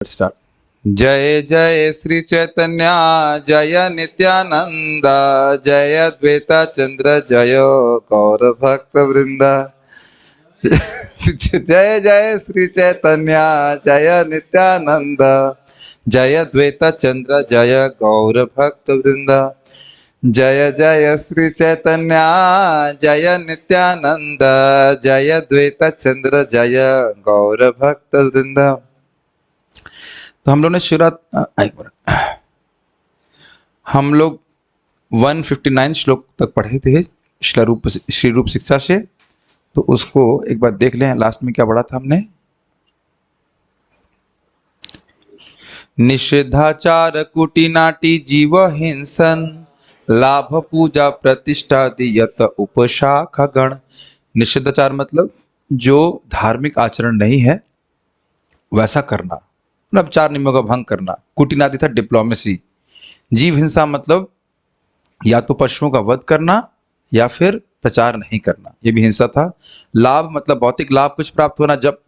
Start. जय जय श्री चैतन्य जय नित्यानंद जय अद्वैत चंद्र जय गौर भक्त वृंदा। जय जय श्री चैतन्य जय नित्यानंद जय अद्वैत चंद्र जय गौर भक्त वृंदा। जय जय श्री चैतन्य जय नित्यानंद जय अद्वैत चंद्र जय गौर भक्त वृंदा। तो हम लोग ने हम लोग 159 श्लोक तक पढ़े थे श्री रूप शिक्षा से। तो उसको एक बार देख लें, लास्ट में क्या पढ़ा था हमने। निषेधाचार कुटिनाटी जीव हिंसन लाभ पूजा प्रतिष्ठा दियत उपशाखा गण। निषेधाचार मतलब जो धार्मिक आचरण नहीं है वैसा करना, मतलब 4 नियमों का भंग करना। कुटिनाटी था डिप्लोमेसी। जीव हिंसा मतलब या तो पशुओं का वध करना या फिर प्रचार नहीं करना, ये भी हिंसा था। लाभ मतलब भौतिक लाभ कुछ प्राप्त होना, जब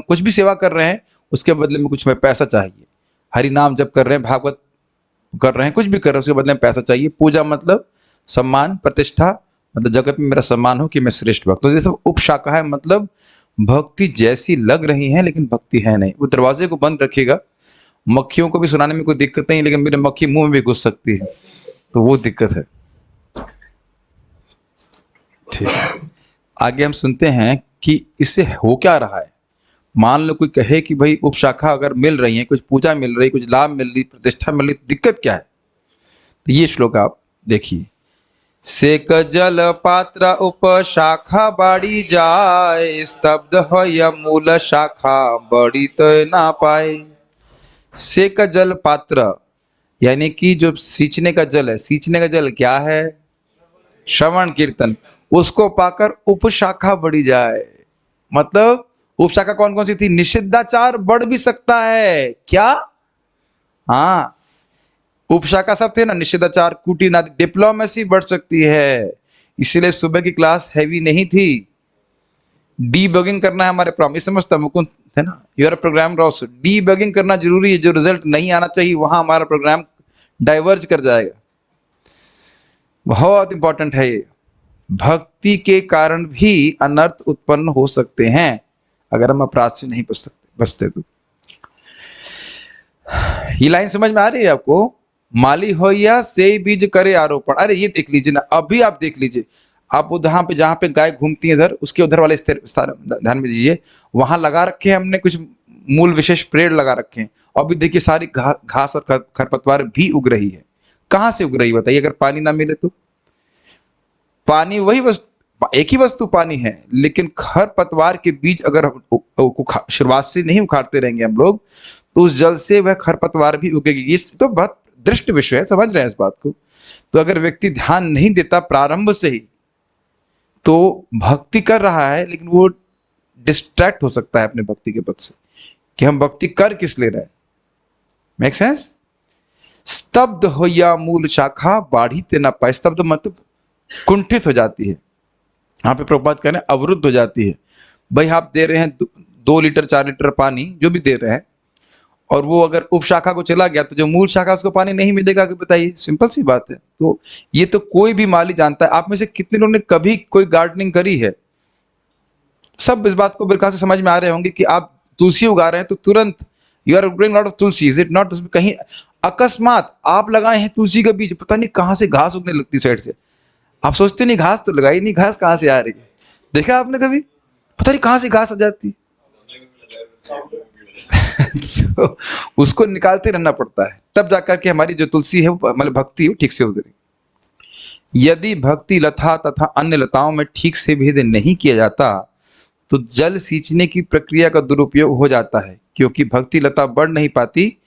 कुछ भी सेवा कर रहे हैं उसके बदले में कुछ पैसा चाहिए। हरि नाम जप कर रहे हैं, भागवत कर रहे हैं, कुछ भी कर रहे हैं, उसके बदले में पैसा चाहिए। पूजा मतलब सम्मान प्रतिष्ठा, मतलब जगत में मेरा सम्मान हो कि मैं श्रेष्ठ भक्त हूं। ये सब उपशाखा है, मतलब भक्ति जैसी लग रही है लेकिन भक्ति है नहीं। वो दरवाजे को बंद रखिएगा, मक्खियों को भी सुनाने में कोई दिक्कत नहीं, लेकिन मेरे मक्खी मुंह में भी घुस सकती है, तो वो दिक्कत है। ठीक है, आगे हम सुनते हैं कि इससे हो क्या रहा है। मान लो कोई कहे कि भाई उपशाखा अगर मिल रही है, कुछ पूजा मिल रही, कुछ लाभ मिल रही, प्रतिष्ठा मिल रही, तो दिक्कत क्या है। तो ये श्लोक आप देखिए। सेक जल पात्र उपशाखा बाड़ी जाए स्तब्ध हो या मूल शाखा बड़ी तो ना पाए। सेक जल पात्र यानी कि जो सींचने का जल है, सींचने का जल क्या है, श्रवण कीर्तन, उसको पाकर उपशाखा बढ़ी जाए। मतलब उपशाखा कौन कौन सी थी। निषिद्धाचार बढ़ भी सकता है क्या, हाँ उपशाखा सब थे ना, निषेधाचार कुटिनाटी डिप्लोमेसी बढ़ सकती है। इसलिए सुबह की क्लास हैवी नहीं थी। डीबगिंग करना है हमारे प्रॉब्लम, समझता मुकुंद है ना, यूर प्रोग्राम रॉस। डीबगिंग करना जरूरी है, जो रिजल्ट नहीं आना चाहिए वहां हमारा प्रोग्राम डाइवर्ज कर जाएगा। बहुत इंपॉर्टेंट है ये। भक्ति के कारण भी अनर्थ उत्पन्न हो सकते हैं अगर हम अपराध से नहीं बचते तो। ये लाइन समझ में आ रही है आपको। माली हो या से बीज करे आरोपण। अरे ये देख लीजिए ना, अभी आप देख लीजिए, आप जहां पे गाय घूमती है इधर, उसके उधर वाले ध्यान में दीजिए, वहां लगा रखे हैं हमने कुछ मूल विशेष पेड़ लगा रखे हैं। अभी देखिए सारी घास और खरपतवार भी उग रही है। कहां से उग रही बताइए, अगर पानी ना मिले तो। पानी वही एक ही वस्तु पानी है, लेकिन खरपतवार के बीज अगर शुरुआत से नहीं उखाड़ते रहेंगे हम लोग, तो उस जल से वह खरपतवार भी उगेगी। इस तो बहुत दृष्ट विषय है, समझ रहे हैं इस बात को। तो अगर व्यक्ति ध्यान नहीं देता प्रारंभ से ही, तो भक्ति कर रहा है लेकिन वो डिस्ट्रैक्ट हो सकता है अपने भक्ति के पद से, कि हम भक्ति कर किस ले रहे हैं। Make sense. स्तब्ध हो या मूल शाखा बाढ़ी ते ना पाए। स्तब्ध मतलब कुंठित हो जाती है, यहाँ पे प्रभुपाद कह रहे हैं अवरुद्ध हो जाती है। भाई आप दे रहे हैं 2 लीटर 4 लीटर पानी, जो भी दे रहे हैं, और वो अगर उपशाखा को चला गया तो जो मूल शाखा उसको पानी नहीं मिलेगा, कि बताइए, सिंपल सी बात है। तो ये तो कोई भी माली जानता है। आप में से कितने लोगों ने कभी कोई गार्डनिंग करी है। सब इस बात को बिल्कुल से समझ में आ रहे होंगे कि आप तुलसी उगा रहे हैं तो तुरंत you are growing lot of tulsi, is it not. कहीं अकस्मात आप लगाए हैं तुलसी का बीज, पता नहीं कहां से घास उगने लगती साइड से। आप सोचते नहीं घास तो लगाई नहीं, घास कहां से आ रही है। देखा आपने कभी, पता नहीं कहां से घास आ जाती। तो उसको निकालते रहना पड़ता है, तब जाकर के हमारी जो तुलसी है, मतलब भक्ति है, वो ठीक से उतरेगी। यदि भक्ति लता तथा अन्य लताओं में ठीक से भेद नहीं किया जाता तो जल सींचने की प्रक्रिया का दुरुपयोग हो जाता है, क्योंकि भक्ति लता बढ़ नहीं पाती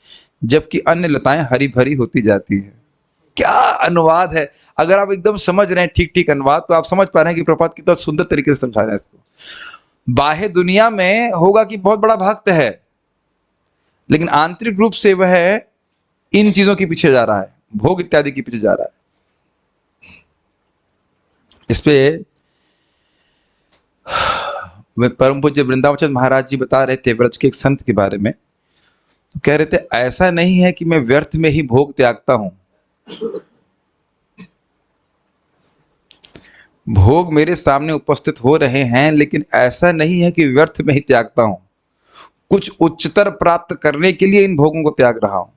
जबकि अन्य लताएं हरी भरी होती जाती है। क्या अनुवाद है। अगर आप एकदम समझ रहे हैं ठीक ठीक अनुवाद, तो आप समझ पा रहे हैं कि प्रभुपाद कितना सुंदर तरीके से समझा रहे हैं इसको। बाह्य दुनिया में होगा कि बहुत बड़ा भक्त है, लेकिन आंतरिक रूप से वह इन चीजों के पीछे जा रहा है, भोग इत्यादि के पीछे जा रहा है। इस पे परम पूज्य वृंदावन महाराज जी बता रहे थे ब्रज के एक संत के बारे में। तो कह रहे थे ऐसा नहीं है कि मैं व्यर्थ में ही भोग त्यागता हूं, भोग मेरे सामने उपस्थित हो रहे हैं, लेकिन ऐसा नहीं है कि व्यर्थ में ही त्यागता हूं, कुछ उच्चतर प्राप्त करने के लिए इन भोगों को त्याग रहा हूं।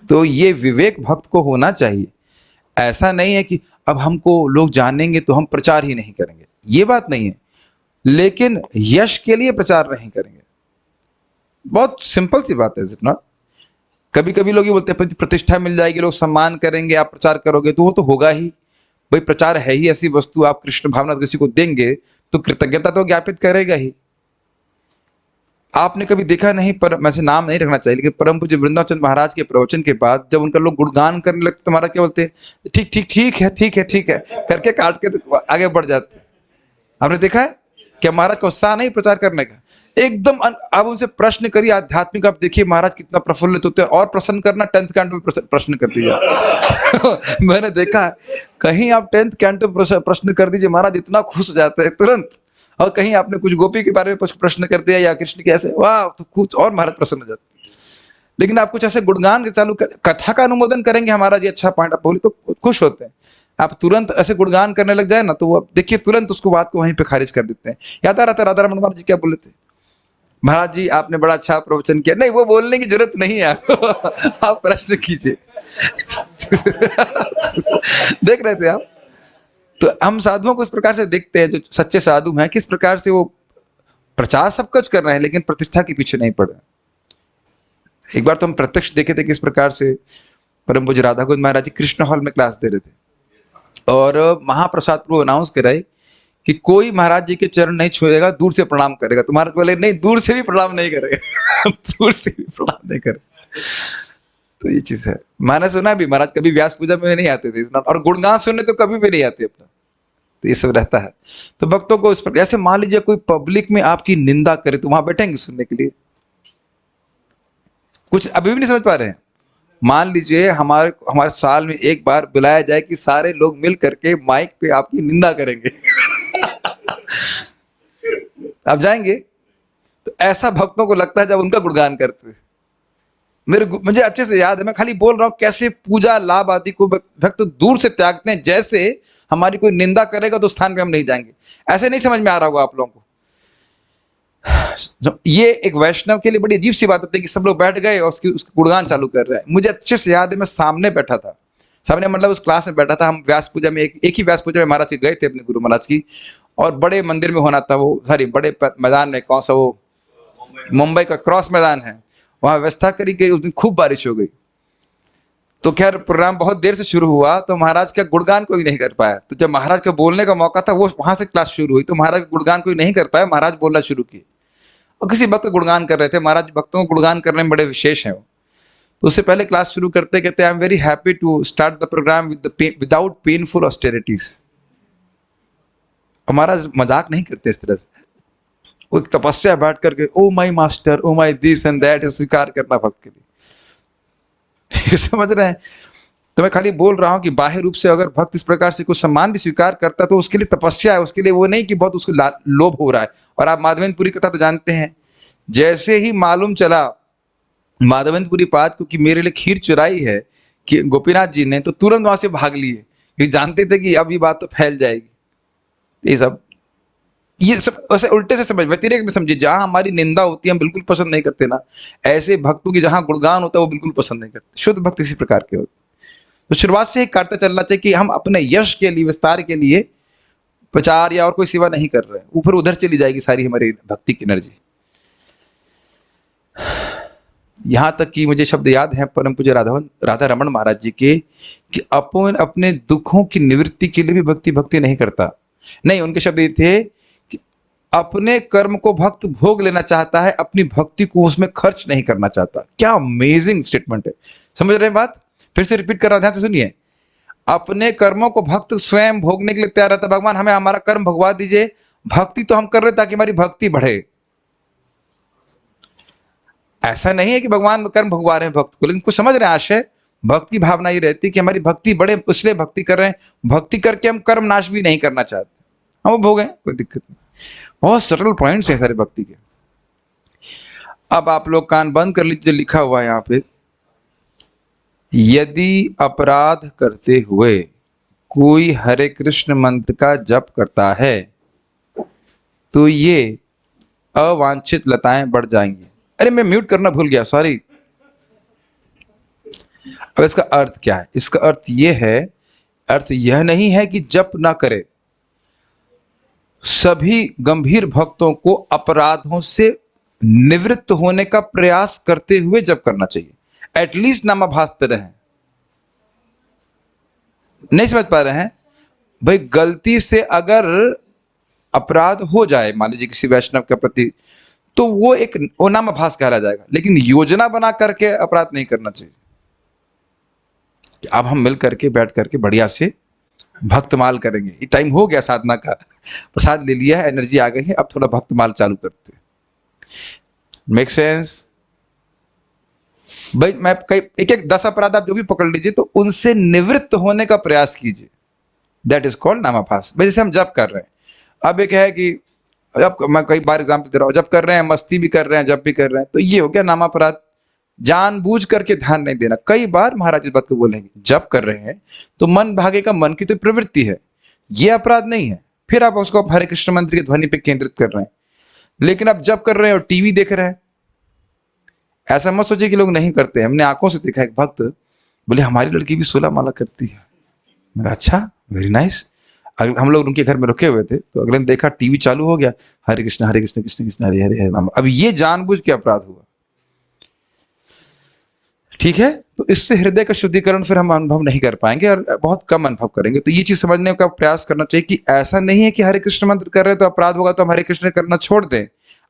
तो ये विवेक भक्त को होना चाहिए। ऐसा नहीं है कि अब हमको लोग जानेंगे तो हम प्रचार ही नहीं करेंगे, ये बात नहीं है, लेकिन यश के लिए प्रचार नहीं करेंगे। बहुत सिंपल सी बात है, इज इट नॉट? कभी कभी लोग ये बोलते हैं प्रतिष्ठा मिल जाएगी, लोग सम्मान करेंगे, आप प्रचार करोगे, तो वो तो होगा ही। भाई प्रचार है ही ऐसी वस्तु, आप कृष्ण भावना किसी को देंगे तो कृतज्ञता तो ज्ञापित करेगा ही। आपने कभी देखा नहीं, पर वैसे नाम नहीं रखना चाहिए, लेकिन परम पूज्य वृंदावन चंद्र महाराज के प्रवचन के बाद जब उनका लोग गुणगान करने लगते तो महाराज क्या बोलते हैं? ठीक ठीक ठीक है, ठीक है, ठीक है करके काट के तो आगे बढ़ जाते। आपने देखा है क्या? महाराज का उत्साह नहीं प्रचार करने का, एकदम आप उनसे प्रश्न करिए आध्यात्मिक, आप देखिए महाराज कितना प्रफुल्लित होते हैं, और प्रश्न करना 10th कैंटो में प्रश्न कर दीजिए। मैंने देखा कहीं आप 10th कैंटो में प्रश्न कर दीजिए, महाराज इतना खुश हो जाते हैं तुरंत। और कहीं आपने कुछ गोपी के बारे में प्रश्न कर दिया या कृष्ण के ऐसे, वाह, तो कुछ और महाराज प्रसन्न हो जाते। लेकिन आप कुछ ऐसे गुणगान के चालू कथा का अनुमोदन करेंगे, हमारा ये अच्छा पॉइंट आप बोली तो खुश होते हैं। आप तुरंत ऐसे गुणगान करने लग जाए ना, तो वो देखिए तुरंत उसको बात को वहीं पे खारिज कर देते हैं। याद आ रहा था राधा रमन महाराज जी क्या बोले थे? महाराज जी आपने बड़ा अच्छा प्रवचन किया। नहीं, वो बोलने की जरूरत नहीं है, आप प्रश्न कीजिए। देख रहे थे आप? तो हम साधुओं को इस प्रकार से देखते हैं, जो सच्चे साधु हैं, किस प्रकार से वो प्रचार सब कुछ कर रहे हैं, लेकिन प्रतिष्ठा के पीछे नहीं पड़ रहे। एक बार तो हम प्रत्यक्ष देखे थे किस प्रकार से परम पूज्य राधा गोविंद महाराज जी कृष्ण हॉल में क्लास दे रहे थे, और महाप्रसाद प्रभु अनाउंस कराई कि कोई महाराज जी के चरण नहीं छुएगा, दूर से प्रणाम करेगा। तो महाराज बोले नहीं, दूर से भी प्रणाम नहीं करेगा। दूर से भी प्रणाम नहीं करेगा। तो ये चीज है। मैंने सुना भी महाराज कभी व्यास पूजा में नहीं आते थे, और गुणगान सुनने तो कभी भी नहीं आते अपना। तो ये सब रहता है। तो भक्तों को इस पर, जैसे मान लीजिए कोई पब्लिक में आपकी निंदा करे तो वहां बैठेंगे सुनने के लिए? कुछ अभी भी नहीं समझ पा रहे हैं। मान लीजिए हमारे साल में एक बार बुलाया जाए कि सारे लोग मिल करके माइक पे आपकी निंदा करेंगे। आप जाएंगे? तो ऐसा भक्तों को लगता है जब उनका गुणगान करते हैं। मुझे अच्छे से याद है, मैं खाली बोल रहा हूं कैसे पूजा लाभ आदि को भक्त दूर से त्यागते हैं। जैसे हमारी कोई निंदा करेगा तो स्थान पे हम नहीं जाएंगे। ऐसे नहीं समझ में आ रहा होगा आप लोगों को? ये एक वैष्णव के लिए बड़ी अजीब सी बात होती है कि सब लोग बैठ गए और उसके गुणगान चालू कर रहे हैं। मुझे अच्छे से याद है, मैं सामने बैठा था, सामने मतलब उस क्लास में बैठा था। हम व्यास पूजा में एक ही व्यास पूजा में महाराज जी गए थे अपने गुरु महाराज की, और बड़े मंदिर में होना था वो, सॉरी बड़े मैदान में, कौन सा वो मुंबई का क्रॉस मैदान है, वहां व्यवस्था करी गई। उस दिन खूब बारिश हो गई, तो खैर प्रोग्राम बहुत देर से शुरू हुआ, तो महाराज का गुणगान कोई नहीं कर पाया। तो जब महाराज का बोलने का मौका था, वो वहां से क्लास शुरू हुई, तो महाराज का गुणगान कोई नहीं कर पाया, महाराज बोलना शुरू किए और किसी भक्त का गुणगान कर रहे थे। महाराज भक्तों को गुणगान करने में बड़े विशेष हैं। तो उससे पहले क्लास शुरू करते कहते, I am very happy to start the program without painful austerities. महाराज मजाक नहीं करते इस तरह से। वो एक तपस्या बैठ करके, oh my master, oh my this and that, स्वीकार करना भक्त के लिए। समझ रहे हैं? तो मैं खाली बोल रहा हूं कि बाह्य रूप से अगर भक्त इस प्रकार से कुछ सम्मान भी स्वीकार करता है तो उसके लिए तपस्या है, उसके लिए वो नहीं कि बहुत उसको लोभ हो रहा है। और आप माधवेंद्रपुरी कथा तो जानते हैं, जैसे ही मालूम चला माधवेंद्रपुरी पाद को कि मेरे लिए खीर चुराई है कि गोपीनाथ जी ने, तो तुरंत वहां से भाग लिए, क्योंकि जानते थे कि अब ये बात तो फैल जाएगी। ये सब ऐसे उल्टे से समझ, व्यतिरेक में समझिए। जहां हमारी निंदा होती है हम बिल्कुल पसंद नहीं करते ना, ऐसे भक्तों की जहां गुणगान होता है वो बिल्कुल पसंद नहीं करते। शुद्ध भक्त इसी प्रकार के होते। तो शुरुआत से ही काटता चलना चाहिए कि हम अपने यश के लिए, विस्तार के लिए प्रचार या और कोई सेवा नहीं कर रहे हैं। ऊपर उधर चली जाएगी सारी हमारी भक्ति की एनर्जी। यहां तक कि मुझे शब्द याद है परम पूज्य राधा रमन महाराज जी के, कि अपन अपने दुखों की निवृत्ति के लिए भी भक्ति नहीं करता। नहीं, उनके शब्द ये थे कि अपने कर्म को भक्त भोग लेना चाहता है, अपनी भक्ति को उसमें खर्च नहीं करना चाहता। क्या अमेजिंग स्टेटमेंट है। समझ रहे हैं बात? फिर से रिपीट कर रहा हूं, ध्यान से सुनिए। अपने कर्मों को भक्त स्वयं भोगने के लिए तैयार रहता। भगवान हमें हमारा कर्म भगवा दीजिए, भक्ति तो हम कर रहे ताकि हमारी भक्ति बढ़े। ऐसा नहीं है कि भगवान कर्म भगवा रहे हैं भक्त को, लेकिन कुछ समझ रहे हैं आशय? भक्त की भावना ये रहती है कि हमारी भक्ति बढ़े, इसलिए भक्ति कर रहे हैं। भक्ति करके हम कर्म नाश भी नहीं करना चाहते, हम भोगें, कोई दिक्कत नहीं। बहुत सरल पॉइंट्स हैं सारे भक्ति के। अब आप लोग कान बंद कर लीजिए, लिखा हुआ है यहाँ पे, यदि अपराध करते हुए कोई हरे कृष्ण मंत्र का जप करता है तो ये अवांछित लताएं बढ़ जाएंगी। अरे मैं म्यूट करना भूल गया, सॉरी। अब इसका अर्थ क्या है? इसका अर्थ ये है, अर्थ यह नहीं है कि जप ना करे। सभी गंभीर भक्तों को अपराधों से निवृत्त होने का प्रयास करते हुए जप करना चाहिए, एटलीस्ट नामाभास पे रहें। नहीं समझ पा रहे हैं भाई? गलती से अगर अपराध हो जाए मान लीजिए किसी वैष्णव के प्रति, तो वो नामाभास कहला जाएगा, लेकिन योजना बना करके अपराध नहीं करना चाहिए। अब हम मिल करके बैठ करके बढ़िया से भक्तमाल करेंगे। ये टाइम हो गया साधना का, प्रसाद ले लिया है, एनर्जी आ गई है, अब थोड़ा भक्तमाल चालू करते हैं। मेक सेंस भाई? मैं एक एक 10 अपराध आप जो भी पकड़ लीजिए तो उनसे निवृत्त होने का प्रयास कीजिए, दैट इज कॉल्ड नामाभास। भाई जैसे हम जप कर रहे हैं, अब एक है कि जब मैं कई बार एग्जाम्पल दे रहा हूँ, जब कर रहे हैं मस्ती भी कर रहे हैं, जब भी कर रहे हैं, तो ये हो गया नामापराध। जानबूझ करके ध्यान नहीं देना। कई बार महाराज इस बात को बोलेंगे, जब कर रहे हैं तो मन भागेगा, मन की तो प्रवृत्ति है, ये अपराध नहीं है। फिर आप उसको हरे कृष्ण मंत्र की ध्वनि पे केंद्रित कर रहे हैं, लेकिन आप जब कर रहे हैं और टीवी देख रहे हैं, ऐसा मत सोचिए कि लोग नहीं करते। हमने आंखों से देखा, एक भक्त बोले हमारी लड़की भी 16 माला करती है। मैं अच्छा, वेरी नाइस। हम लोग उनके घर में रुके हुए थे, तो अगले दिन देखा टीवी चालू हो गया, हरे कृष्ण कृष्ण कृष्ण हरे हरे हरे राम। अब ये जानबूझ के अपराध हुआ, ठीक है? तो इससे हृदय का शुद्धिकरण फिर हम अनुभव नहीं कर पाएंगे और बहुत कम अनुभव करेंगे। तो ये चीज समझने का प्रयास करना चाहिए कि ऐसा नहीं है कि हरे कृष्ण मंत्र कर रहे हैं तो अपराध होगा तो हम हरे कृष्ण करना छोड़ दें।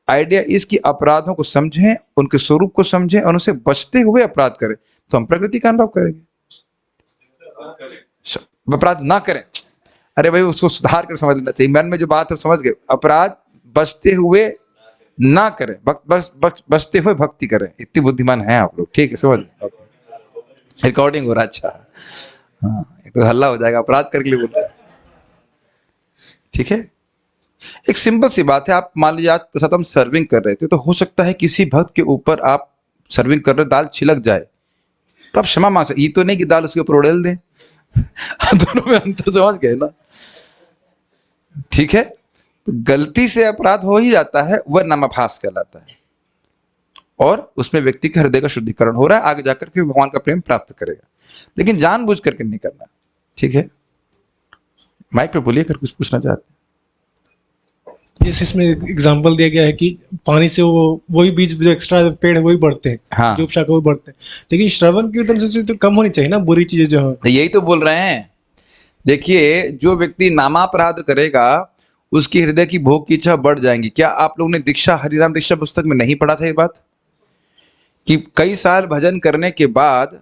आइडिया इसकी अपराधों को समझें, उनके स्वरूप को समझें और उनसे बचते हुए अपराध करें, तो हम प्रगति का अनुभव करेंगे। अपराध ना करें, अरे भाई उसको सुधार कर समझ लेना चाहिए। मन में जो बात है समझ गए, अपराध बचते हुए ना करें, बचते हुए भक्ति करें। इतनी बुद्धिमान हैं आप लोग, ठीक है? समझ गए? रिकॉर्डिंग हो रहा, अच्छा हाँ, तो हल्ला हो जाएगा अपराध करके लिए बोलते, ठीक है? एक सिंपल सी बात है, आप मान लीजिए आज प्रसाद हम सर्विंग कर रहे थे, तो हो सकता है किसी भक्त के ऊपर आप सर्विंग कर रहे दाल छिलक जाए, तो आप क्षमा मांग सकते। ये तो नहीं कि दाल उसके ऊपर उड़ेल दें। दोनों में अंतर समझ गए ना? ठीक है? तो गलती से अपराध हो ही जाता है, वह नामाभास कहलाता है, और उसमें व्यक्ति के हृदय का शुद्धिकरण हो रहा है, आगे जाकर के भगवान का प्रेम प्राप्त करेगा, लेकिन जानबूझ करके नहीं करना, ठीक है? माइक पे बोलिए अगर कुछ पूछना चाहते हैं। जैसे इसमें एग्जांपल दिया गया है कि पानी से वही बीज जो एक्स्ट्रा पेड़ है वही बढ़ते हैं, हाँ, जो शाखा वो बढ़ते हैं, लेकिन श्रवण कीर्तन से तो कम होनी चाहिए ना बुरी चीजें जो है। यही तो बोल रहे हैं। देखिए, जो व्यक्ति नामापराध करेगा उसकी हृदय की भोग की इच्छा बढ़ जाएंगी। क्या आप लोगों ने दीक्षा, हरिनाम दीक्षा पुस्तक में नहीं पढ़ा था ये बात कि कई साल भजन करने के बाद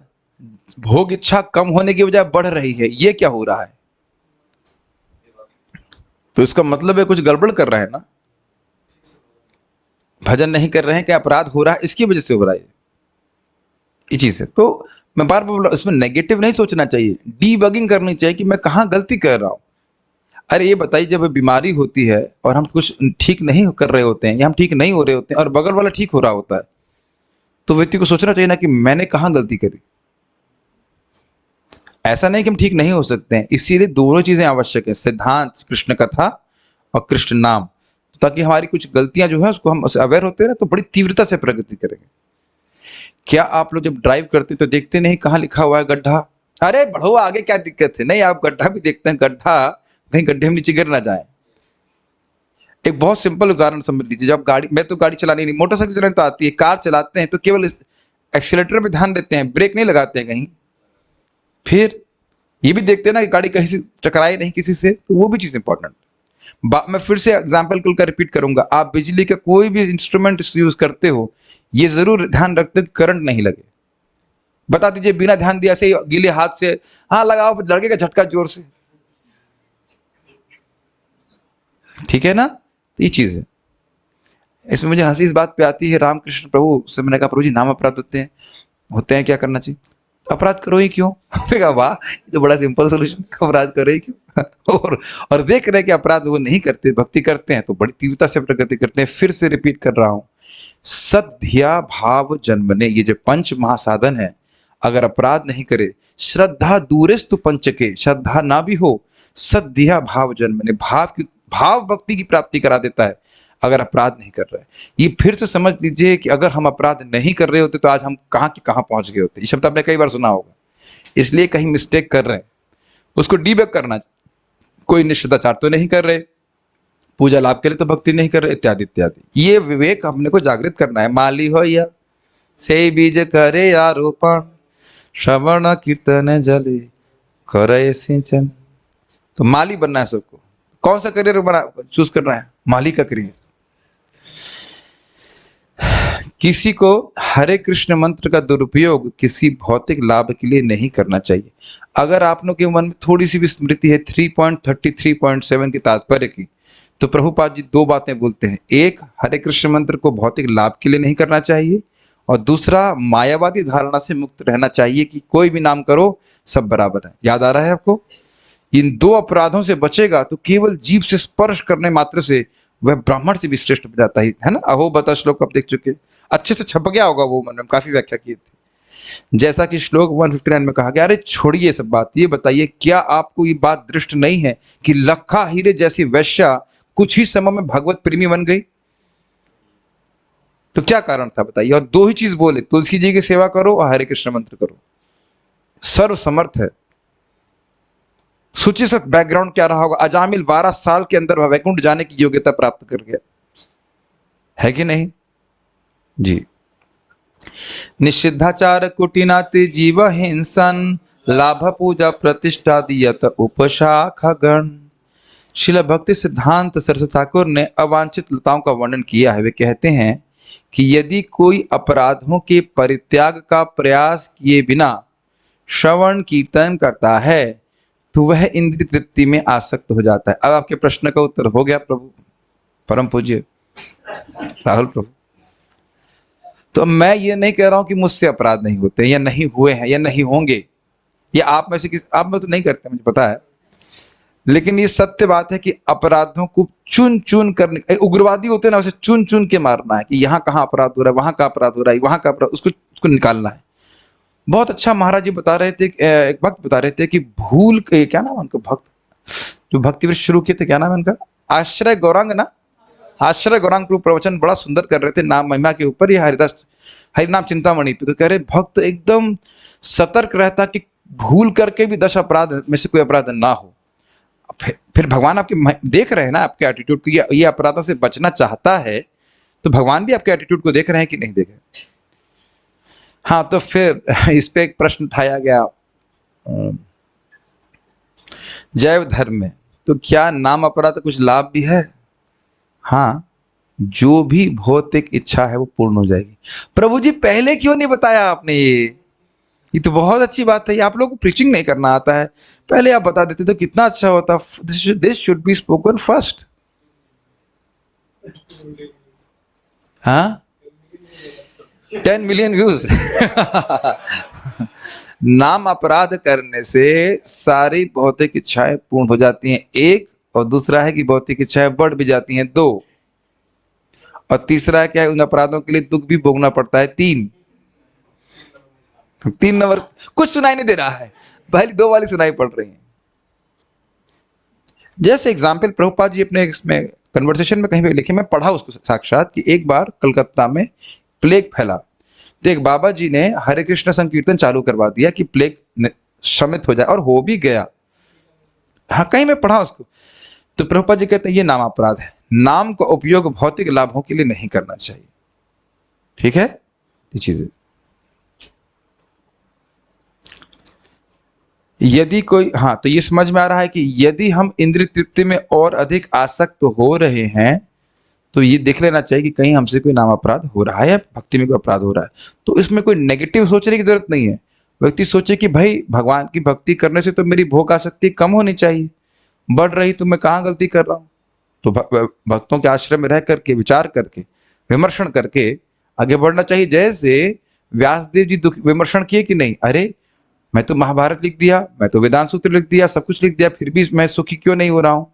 भोग इच्छा कम होने की बजाय बढ़ रही है? ये क्या हो रहा है? तो इसका मतलब है कुछ गड़बड़ कर रहे हैं ना, भजन नहीं कर रहे हैं, क्या अपराध हो रहा है, इसकी वजह से हो रहा है ये चीज है। तो मैं बार बार बोल रहा हूं, इसमें नेगेटिव नहीं सोचना चाहिए, डीबगिंग करनी चाहिए कि मैं कहाँ गलती कर रहा हूं। अरे ये बताइए, जब बीमारी होती है और हम कुछ ठीक नहीं कर रहे होते हैं या हम ठीक नहीं हो रहे होते हैं और बगल वाला ठीक हो रहा होता है, तो व्यक्ति को सोचना चाहिए ना कि मैंने कहाँ गलती करी। ऐसा नहीं कि हम ठीक नहीं हो सकते हैं, इसीलिए दोनों चीजें आवश्यक है, सिद्धांत, कृष्ण कथा और कृष्ण नाम, ताकि हमारी कुछ गलतियां जो है उसको हम अवेयर होते हैं तो बड़ी तीव्रता से प्रगति करेंगे। क्या आप लोग जब ड्राइव करते तो देखते नहीं कहाँ लिखा हुआ है गड्ढा? अरे बढ़ो आगे, क्या दिक्कत है? नहीं, आप गड्ढा भी देखते हैं, गड्ढा कहीं गड्ढे में नीचे गिर ना जाए। एक बहुत सिंपल उदाहरण समझ लीजिए, जब गाड़ी, मैं तो गाड़ी चलानी नहीं, मोटरसाइकिल चलानी तो आती है, कार चलाते हैं तो केवल एक्सीलेटर पे ध्यान देते हैं, ब्रेक नहीं लगाते हैं कहीं। फिर ये भी देखते हैं ना कि गाड़ी कहीं से टकराए नहीं किसी से, तो वो भी चीज इंपॉर्टेंट। मैं फिर से एग्जाम्पल का रिपीट करूंगा, आप बिजली का कोई भी इंस्ट्रूमेंट यूज करते हो, ये जरूर ध्यान रखते हो कि करंट नहीं लगे। बता दीजिए बिना ध्यान दिया से गीले हाथ से हाँ लगाओ, लड़के का झटका जोर से, ठीक है ना? तो ये चीज है। इसमें मुझे हंसी इस बात पे आती है, रामकृष्ण प्रभु से मैंने कहा प्रभु जी नाम अपराध होते हैं क्या करना चाहिए? अपराध करो ही क्यों? वाह, ये तो बड़ा सिंपल सोल्यूशन, अपराध करो ही क्यों? और देख रहे हैं कि अपराध वो नहीं करते, भक्ति करते हैं तो बड़ी तीव्रता से प्रगति करते हैं। फिर से रिपीट कर रहा हूं, सद्धिया भाव जन्मने, ये जो पंच महासाधन है, अगर अपराध नहीं करे, श्रद्धा दूरेस्तु पंचके, श्रद्धा ना भी हो, सद्धिया भाव जन्मने, भाव भक्ति की प्राप्ति करा देता है अगर अपराध नहीं कर रहे हैं। ये फिर से समझ लीजिए कि अगर हम अपराध नहीं कर रहे होते तो आज हम कहाँ के कहाँ पहुंच गए होते। ये शब्द आपने कई बार सुना होगा। इसलिए कहीं मिस्टेक कर रहे हैं, उसको डीबैक करना। कोई निषेधाचार तो नहीं कर रहे, पूजा लाभ के लिए तो भक्ति नहीं कर रहे, इत्यादि इत्यादि। ये विवेक हमने को जागृत करना है। माली हो या से बीज करे आरोपण, श्रवण कीर्तन जले करे सिंचन। तो माली बनना है सबको। कौन सा करियर बना चूज करना है? माली का करियर। किसी को हरे कृष्ण मंत्र का दुरुपयोग किसी भौतिक लाभ के लिए नहीं करना चाहिए। अगर आप लोग के मन में थोड़ी सी भी स्मृति है 3.33.7 की तात्पर्य की, तो प्रभुपाद जी दो बातें बोलते हैं। एक, हरे कृष्ण मंत्र को भौतिक लाभ के लिए नहीं करना चाहिए, और दूसरा, मायावादी धारणा से मुक्त रहना चाहिए कि कोई भी नाम करो सब बराबर है। याद आ रहा है आपको? इन दो अपराधों से बचेगा तो केवल जीभ से स्पर्श करने मात्र से वह ब्राह्मण से भी श्रेष्ठ हो जाता है ना। अहो बता श्लोक आप देख चुके, अच्छे से छप गया होगा वो, मन में काफी व्याख्या की थी। जैसा कि श्लोक 159 में कहा गया, अरे छोड़िए सब बात, ये बताइए क्या आपको ये बात दृष्ट नहीं है कि लखा हीरे जैसी वैश्या कुछ ही समय में भगवत प्रेमी बन गई? तो क्या कारण था बताइए? और दो ही चीज बोले, तुलसी जी की सेवा करो और हरे कृष्ण मंत्र करो। सर्व समर्थ है। सोचिए सब बैकग्राउंड क्या रहा होगा। अजामिल 12 साल के अंदर वैकुंठ जाने की योग्यता प्राप्त कर गया, है कि नहीं जी। निषिद्धाचार कुटिनाति जीव हिंसन, लाभ पूजा प्रतिष्ठा दियत उपशाखा गण। श्रील भक्ति सिद्धांत सरस्वती ठाकुर ने अवांछित लताओं का वर्णन किया है। वे कहते हैं कि यदि कोई अपराधों के परित्याग का प्रयास किए बिना श्रवण कीर्तन करता है तो वह इंद्रिय तृप्ति में आसक्त हो जाता है। अब आपके प्रश्न का उत्तर हो गया प्रभु परम पूज्य राहुल प्रभु। तो मैं ये नहीं कह रहा हूं कि मुझसे अपराध नहीं होते या नहीं हुए हैं या नहीं होंगे, या आप में से आप में तो नहीं करते, मुझे पता है, लेकिन ये सत्य बात है कि अपराधों को चुन चुन करने, उग्रवादी होते हैं ना, उसे चुन चुन के मारना है कि यहाँ कहाँ अपराध हो रहा है, वहां का अपराध हो रहा है, वहां का अपराध, उसको निकालना है। बहुत अच्छा महाराज जी बता रहे थे, एक भक्त बता रहे थे कि भूल के, क्या नाम उनका, भक्त जो भक्ति वृक्ष शुरू किए थे, क्या नाम है उनका? आश्रय गौरांग ना, आश्रय गौरांग को प्रवचन बड़ा सुंदर कर रहे थे नाम महिमा के ऊपर, ये हरिदास हरिनाम चिंतामणि पे। तो कह रहे भक्त एकदम सतर्क रहता कि भूल करके भी 10 अपराध में से कोई अपराध ना हो। फिर भगवान आपके देख रहे हैं ना, आपके एटीट्यूड को, ये अपराधों से बचना चाहता है, तो भगवान भी आपके एटीट्यूड को देख रहे हैं कि नहीं देख रहे। हाँ, तो फिर इस पे एक प्रश्न उठाया गया जैव धर्म में, तो क्या नाम अपराध कुछ लाभ भी है? हाँ, जो भी भौतिक इच्छा है वो पूर्ण हो जाएगी। प्रभु जी पहले क्यों नहीं बताया आपने? ये तो बहुत अच्छी बात है। आप लोगों को प्रीचिंग नहीं करना आता है, पहले आप बता देते तो कितना अच्छा होता। This should be spoken first. हाँ, 10 मिलियन व्यूज। नाम अपराध करने से सारी भौतिक इच्छाएं पूर्ण हो जाती हैं, एक, और दूसरा है कि भौतिक इच्छाएं बढ़ भी जाती हैं, 2, और तीसरा है क्या है, उन अपराधों के लिए दुख भी भोगना पड़ता है, 3। 3 नंबर कुछ सुनाई नहीं दे रहा है, पहली 2 वाली सुनाई पड़ रही है। जैसे एग्जाम्पल प्रभुपाद जी अपने इसमें कन्वर्सेशन में कहीं पे लिखे, मैं पढ़ा उसको साक्षात, कि एक बार कलकत्ता में प्लेग फैला, तो एक बाबा जी ने हरे कृष्ण संकीर्तन चालू करवा दिया कि प्लेग शमित हो जाए, और हो भी गया। हाँ, कहीं मैं पढ़ा उसको। तो प्रभुपाद जी कहते हैं ये नाम अपराध है, नाम का उपयोग भौतिक लाभों के लिए नहीं करना चाहिए। ठीक है, ये चीजें यदि कोई, हाँ, तो ये समझ में आ रहा है कि यदि हम इंद्रिय तृप्ति में और अधिक आसक्त हो रहे हैं तो ये देख लेना चाहिए कि कहीं हमसे कोई नाम अपराध हो रहा है या भक्ति में कोई अपराध हो रहा है। तो इसमें कोई नेगेटिव सोचने की जरूरत नहीं है। व्यक्ति सोचे कि भाई भगवान की भक्ति करने से तो मेरी भोग आसक्ति कम होनी चाहिए, बढ़ रही तो मैं कहाँ गलती कर रहा हूँ। तो भक्तों के आश्रय में रह करके विचार करके विमर्शन करके आगे बढ़ना चाहिए। जैसे व्यासदेव जी विमर्शन किए कि नहीं, अरे मैं तो महाभारत लिख दिया, मैं तो वेदांत सूत्र लिख दिया, सब कुछ लिख दिया, फिर भी मैं सुखी क्यों नहीं हो रहा हूं?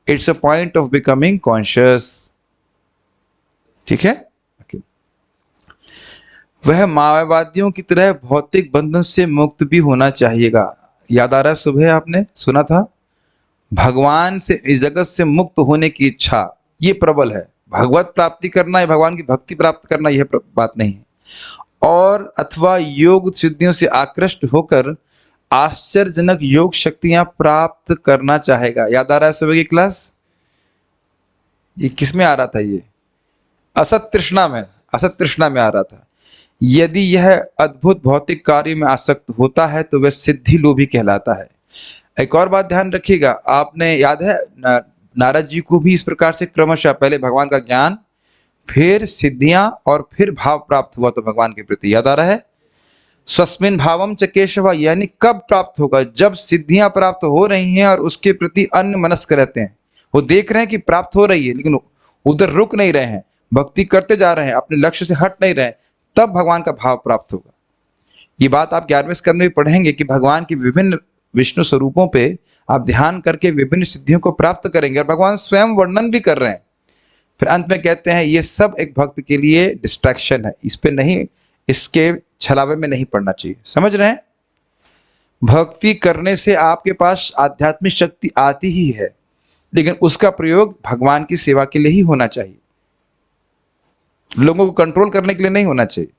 It's a point of becoming conscious. ठीक है, वह मायावादियों की तरह भौतिक बंधन से मुक्त भी होना चाहिएगा। याद आ रहा है, सुबह आपने सुना था, भगवान से, इस जगत से मुक्त होने की इच्छा ये प्रबल है। भगवत प्राप्ति करना या भगवान की भक्ति प्राप्त करना यह बात नहीं है। और अथवा योग सिद्धियों से आकृष्ट होकर आश्चर्यजनक योग शक्तियां प्राप्त करना चाहेगा। याद आ रहा है सुबह की क्लास? ये किस में आ रहा था? ये असत तृष्णा में, असत तृष्णा में आ रहा था। यदि यह अद्भुत भौतिक कार्य में आसक्त होता है तो वह सिद्धि लोभी कहलाता है। एक और बात ध्यान रखिएगा, आपने याद है नारद जी को भी इस प्रकार से क्रमशः पहले भगवान का ज्ञान, फिर सिद्धियां और फिर भाव प्राप्त हुआ तो भगवान के प्रति। याद आ रहा है? स्वस्मिन भावम च केशव, यानी कब प्राप्त होगा? जब सिद्धियां प्राप्त हो रही हैं और उसके प्रति अन्य मनस्क रहते हैं। वो देख रहे हैं कि प्राप्त हो रही है लेकिन उधर रुक नहीं रहे हैं, भक्ति करते जा रहे हैं, अपने लक्ष्य से हट नहीं रहे, तब भगवान का भाव प्राप्त होगा। ये बात आप 11वें स्कंद में पढ़ेंगे कि भगवान के विभिन्न विष्णु स्वरूपों पे आप ध्यान करके विभिन्न सिद्धियों को प्राप्त करेंगे और भगवान स्वयं वर्णन भी कर रहे हैं। फिर अंत में कहते हैं ये सब एक भक्त के लिए डिस्ट्रैक्शन है, इस पे नहीं, इसके छलावे में नहीं पड़ना चाहिए। समझ रहे हैं? भक्ति करने से आपके पास आध्यात्मिक शक्ति आती ही है, लेकिन उसका प्रयोग भगवान की सेवा के लिए ही होना चाहिए, लोगों को कंट्रोल करने के लिए नहीं होना चाहिए।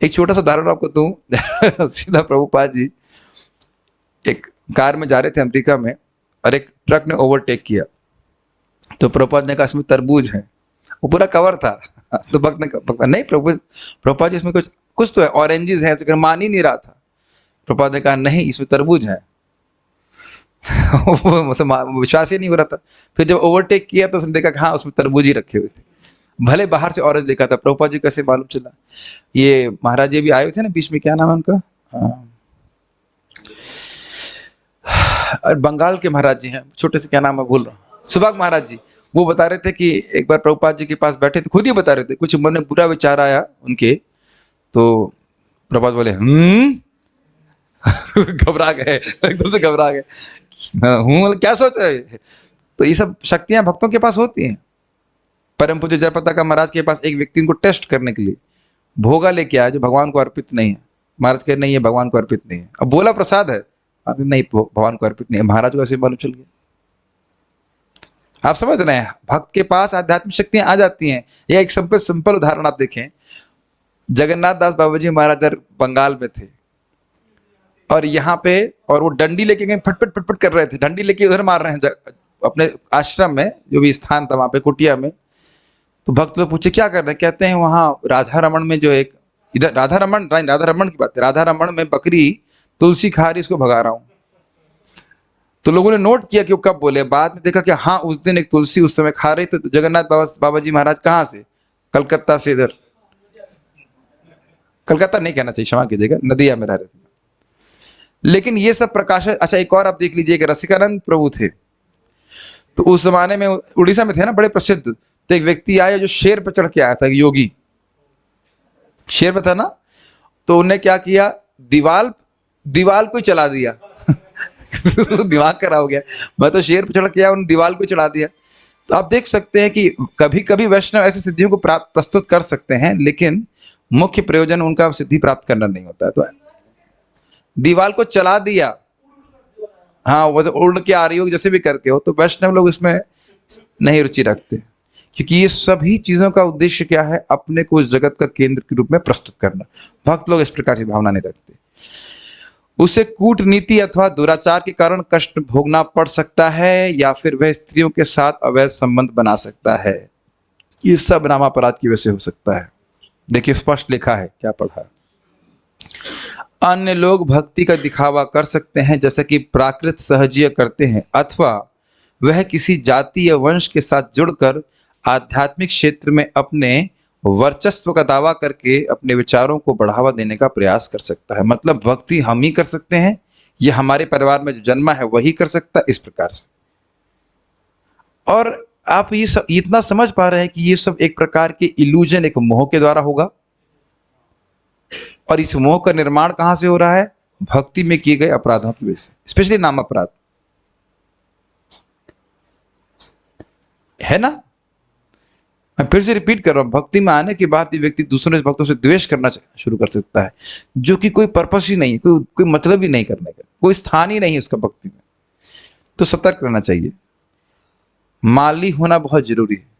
एक छोटा सा उदाहरण आपको दूं सीधा प्रभुपाद जी एक कार में जा रहे थे अमेरिका में और एक ट्रक ने ओवरटेक किया, तो प्रभुपाद ने कहा इसमें तरबूज है। वो पूरा कवर था तो भक्त ने कहा नहीं प्रभुपाद जी इसमें कुछ तो है, ऑरेंजेस है, ऐसे मान ही नहीं रहा था। प्रभुपाद ने कहा नहीं इसमें तरबूज है विश्वास ही नहीं हो रहा था। फिर जब ओवरटेक किया तो उसने देखा कि हाँ उसमें तरबूज ही रखे हुए थे, भले बाहर से ऑरेंज लिखा था। प्रभुपाद जी कैसे मालूम चला? ये महाराज जी भी आए हुए थे ना बीच में, क्या नाम है उनका, और बंगाल के महाराज जी हैं, छोटे से क्या नाम है भूल रहा हूँ, सुभाग महाराज जी। वो बता रहे थे कि एक बार प्रभुपाद जी के पास बैठे थे, खुद ही बता रहे थे, कुछ मन में बुरा विचार आया उनके, तो प्रभुपाद बोले घबरा गए, एकदम से घबरा गए, हूँ क्या सोच रहे? तो ये सब शक्तियां भक्तों के पास होती हैं। परम पूज्य जयप्रताप महाराज के पास एक व्यक्ति को टेस्ट करने के लिए भोगा लेके आया जो भगवान को अर्पित नहीं है। महाराज कह नहीं है भगवान को अर्पित नहीं है, अब बोला प्रसाद है, नहीं भगवान को अर्पित नहीं है। महाराज को ऐसे मालूम चल गया। आप समझ रहे हैं? भक्त के पास आध्यात्मिक शक्तियां आ जाती हैं। यह एक सिंपल उदाहरण आप देखें, जगन्नाथ दास बाबा जी महाराज बंगाल में थे और यहाँ पे, और वो डंडी लेके गए, फटफट कर रहे थे, डंडी लेके उधर मार रहे हैं अपने आश्रम में, जो भी स्थान था वहां पे कुटिया में। तो भक्त लोग पूछे क्या कर रहे हैं? कहते हैं वहां राधा रमन में जो एक, इधर राधा रमन की बात है, राधा रमन में बकरी तुलसी खा रही, इसको भगा रहा हूं। तो लोगों ने नोट किया कि वो कब बोले, बाद में देखा कि हाँ उस दिन एक तुलसी उस समय खा रही थी। तो जगन्नाथ बाबा जी महाराज कहाँ से? कलकत्ता से, इधर कलकत्ता नहीं कहना चाहिए, क्षमा कीजिएगा, नदिया में रह रहे थे। लेकिन ये सब प्रकाश। अच्छा एक और आप देख लीजिए कि रसिकानंद प्रभु थे, तो उस जमाने में उड़ीसा में थे ना बड़े प्रसिद्ध। तो एक व्यक्ति आया जो शेर पर चढ़ के आया था, योगी शेर पर था ना, तो उन्हें क्या किया, दीवाल को चला दिया दिमाग खराब हो गया, मैं तो शेर पर चढ़ के आया, उन्होंने दीवाल को चढ़ा दिया। तो आप देख सकते हैं कि कभी कभी वैष्णव ऐसी सिद्धियों को प्रस्तुत कर सकते हैं, लेकिन मुख्य प्रयोजन उनका सिद्धि प्राप्त करना नहीं होता है। तो दीवाल को चला दिया, हाँ वो उड़ के आ रही हो जैसे भी करके हो, तो वैष्णव लोग इसमें नहीं रुचि रखते, क्योंकि ये सभी चीजों का उद्देश्य क्या है, अपने को इस जगत का केंद्र के रूप में प्रस्तुत करना। भक्त लोग इस प्रकार की भावना नहीं रखते। उसे कूटनीति अथवा दुराचार के कारण कष्ट भोगना पड़ सकता है, या फिर वह स्त्रियों के साथ अवैध संबंध बना सकता है। ये सब नामापराध की वजह से हो सकता है। देखिए स्पष्ट लिखा है, क्या पढ़ा है? अन्य लोग भक्ति का दिखावा कर सकते हैं, जैसा कि प्राकृत सहजीय करते हैं, अथवा वह किसी जाति या वंश के साथ जुड़कर आध्यात्मिक क्षेत्र में अपने वर्चस्व का दावा करके अपने विचारों को बढ़ावा देने का प्रयास कर सकता है। मतलब भक्ति हम ही कर सकते हैं, ये हमारे परिवार में जो जन्मा है वही कर सकता है, इस प्रकार से। और आप ये सब इतना समझ पा रहे हैं कि ये सब एक प्रकार के इल्यूजन, एक मोह के द्वारा होगा। और इस मोह का निर्माण कहां से हो रहा है? भक्ति में किए गए अपराधों की वजह से, स्पेशली नाम अपराध, है ना। मैं फिर से रिपीट कर रहा हूँ, भक्ति में आने के बाद ये व्यक्ति दूसरे भक्तों से द्वेष करना शुरू कर सकता है, जो कि कोई पर्पस ही नहीं है, कोई मतलब ही नहीं करने का, कोई स्थान ही नहीं है उसका भक्ति में। तो सतर्क रहना चाहिए। माली होना बहुत जरूरी है।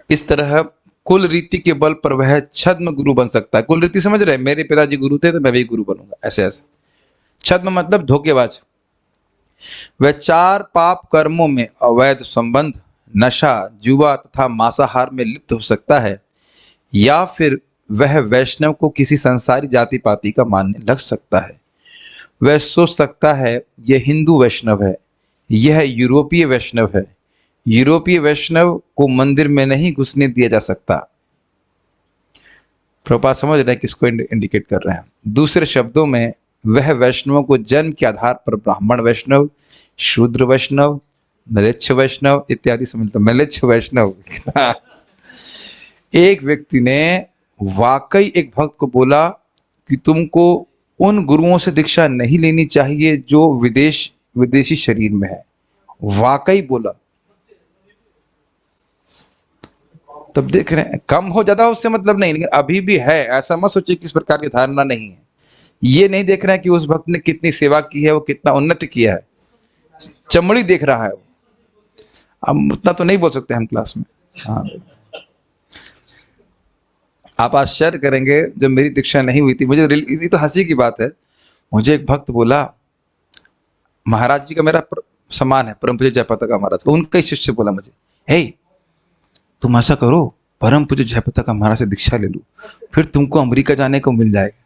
इस तरह कुल रीति के बल पर वह छद्म गुरु बन सकता है। कुल रीति समझ रहे हैं, मेरे पिताजी गुरु थे तो मैं भी गुरु बनूंगा, ऐसे ऐसे। छद्म मतलब धोखेबाज। वह 4 पाप कर्मों में, अवैध संबंध, नशा, जुआ तथा मांसाहार में लिप्त हो सकता है, या फिर वह वैष्णव को किसी संसारी जाति पाति का मानने लग सकता है। वह सोच सकता है यह हिंदू वैष्णव है, यह यूरोपीय वैष्णव है। यूरोपीय वैष्णव को मंदिर में नहीं घुसने दिया जा सकता। प्रभुपाद समझ रहे हैं किसको इंडिकेट कर रहे हैं। दूसरे शब्दों में, वह वैष्णवों को जन्म के आधार पर ब्राह्मण वैष्णव, शूद्र वैष्णव, म्लेच्छ वैष्णव इत्यादि समझता। म्लेच्छ वैष्णव एक व्यक्ति ने वाकई एक भक्त को बोला कि तुमको उन गुरुओं से दीक्षा नहीं लेनी चाहिए जो विदेशी शरीर में है। वाकई बोला। तब देख रहे हैं, कम हो ज्यादा उससे मतलब नहीं, लेकिन अभी भी है, ऐसा मत सोचिए कि इस प्रकार की धारणा नहीं है। ये नहीं देख रहे हैं कि उस भक्त ने कितनी सेवा की है, वो कितना उन्नति किया है, चमड़ी देख रहा है वो। अब उतना तो नहीं बोल सकते हम क्लास में। हाँ, आप आश्चर्य करेंगे, जब मेरी दीक्षा नहीं हुई थी, मुझे ये तो हंसी की बात है, मुझे एक भक्त बोला, महाराज जी का मेरा सम्मान है, परम पूज्य जयपताका महाराज का, उनका ही शिष्य बोला मुझे, हे तुम ऐसा करो, परम पूज्य जयपताका महाराज से दीक्षा ले लो, फिर तुमको अमेरिका जाने को मिल जाएगा।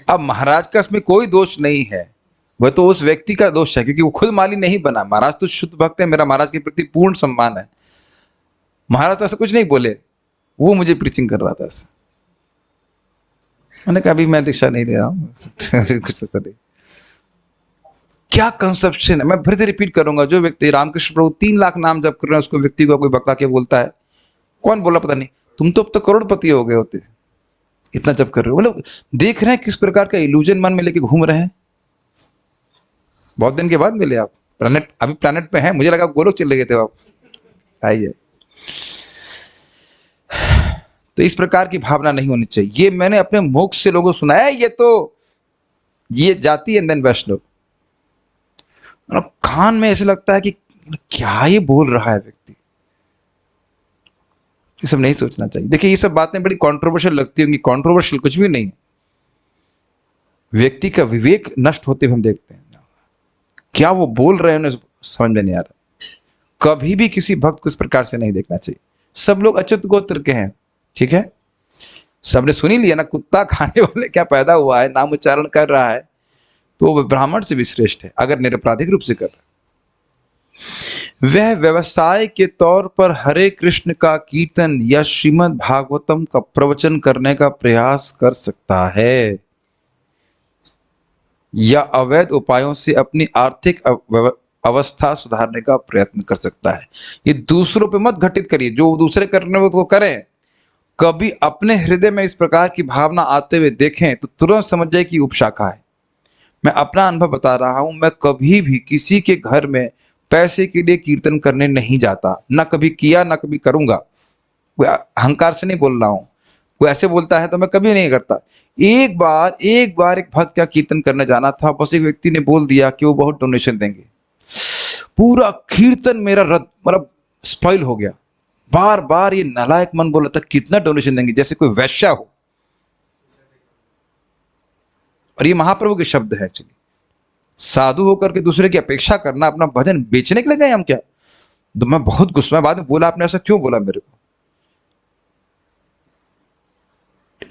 अब महाराज का इसमें कोई दोष नहीं है, वह तो उस व्यक्ति का दोष है, क्योंकि वो खुद माली नहीं बना। महाराज तो शुद्ध भक्त है, मेरा महाराज के प्रति पूर्ण सम्मान है। महाराज तो ऐसा कुछ नहीं बोले, वो मुझे प्रीचिंग कर रहा था ऐसा। मैंने कहा अभी मैं दीक्षा नहीं ले रहा हूँ कुछ ऐसा नहीं। क्या कंसेप्शन है। मैं फिर से रिपीट करूंगा, जो व्यक्ति रामकृष्ण प्रभु 3 लाख नाम जप कर रहे हैं, उसको व्यक्ति को कोई बकला के बोलता है, कौन बोला पता नहीं, तुम तो अब तो करोड़पति हो गए होते, इतना जप कर रहे हो। मतलब देख रहे हैं किस प्रकार का इल्यूजन मन में लेके घूम रहे हैं। बहुत दिन के बाद मिले आप, प्लैनेट, अभी प्लैनेट पे हैं, मुझे लगा गोलोक चले गए थे आप। आइए, तो इस प्रकार की भावना नहीं होनी चाहिए। ये मैंने अपने मुख से लोगों को सुनाया, ये जाति है देन वैष्णव। कान में ऐसे लगता है कि क्या ये बोल रहा है व्यक्ति। ये सब नहीं सोचना चाहिए। देखिए ये सब बातें बड़ी कंट्रोवर्शियल लगती होंगी, कंट्रोवर्शियल कुछ भी नहीं, व्यक्ति का विवेक नष्ट होते हुए हम देखते हैं। क्या वो बोल रहे हैं उन्हें समझ में नहीं आ रहा। कभी भी किसी भक्त को इस प्रकार से नहीं देखना चाहिए। सब लोग अच्युत गोत्र के हैं, ठीक है, सबने सुनी लिया ना, कुत्ता खाने वाले क्या पैदा हुआ है, नाम उच्चारण कर रहा है, तो वह ब्राह्मण से भी श्रेष्ठ है अगर निरपराधिक रूप से कर रहा है। वह व्यवसाय के तौर पर हरे कृष्ण का कीर्तन या श्रीमद् भागवतम का प्रवचन करने का प्रयास कर सकता है, या अवैध उपायों से अपनी आर्थिक अवस्था सुधारने का प्रयत्न कर सकता है। ये दूसरों पे मत घटित करिए, जो दूसरे करने वो तो करें। कभी अपने हृदय में इस प्रकार की भावना आते हुए देखें तो तुरंत समझ जाए कि उपशाखा है। मैं अपना अनुभव बता रहा हूं, मैं कभी भी किसी के घर में पैसे के लिए कीर्तन करने नहीं जाता, ना कभी किया ना कभी करूंगा। कोई अहंकार से नहीं बोल रहा हूं, कोई ऐसे बोलता है तो मैं कभी नहीं करता। एक बार एक भक्त का कीर्तन करने जाना था, बस एक व्यक्ति ने बोल दिया कि वो बहुत डोनेशन देंगे, पूरा कीर्तन मेरा रद्द, मतलब स्पॉइल हो गया। बार बार ये नालायक मन बोला था कितना डोनेशन देंगे, जैसे कोई वैश्या हो। और ये महाप्रभु के शब्द है एक्चुअली। साधु होकर के दूसरे की अपेक्षा करना, अपना भजन बेचने के लिए गए हम क्या? तो मैं बहुत गुस्सा, बाद में बोला आपने ऐसा क्यों बोला मेरे को।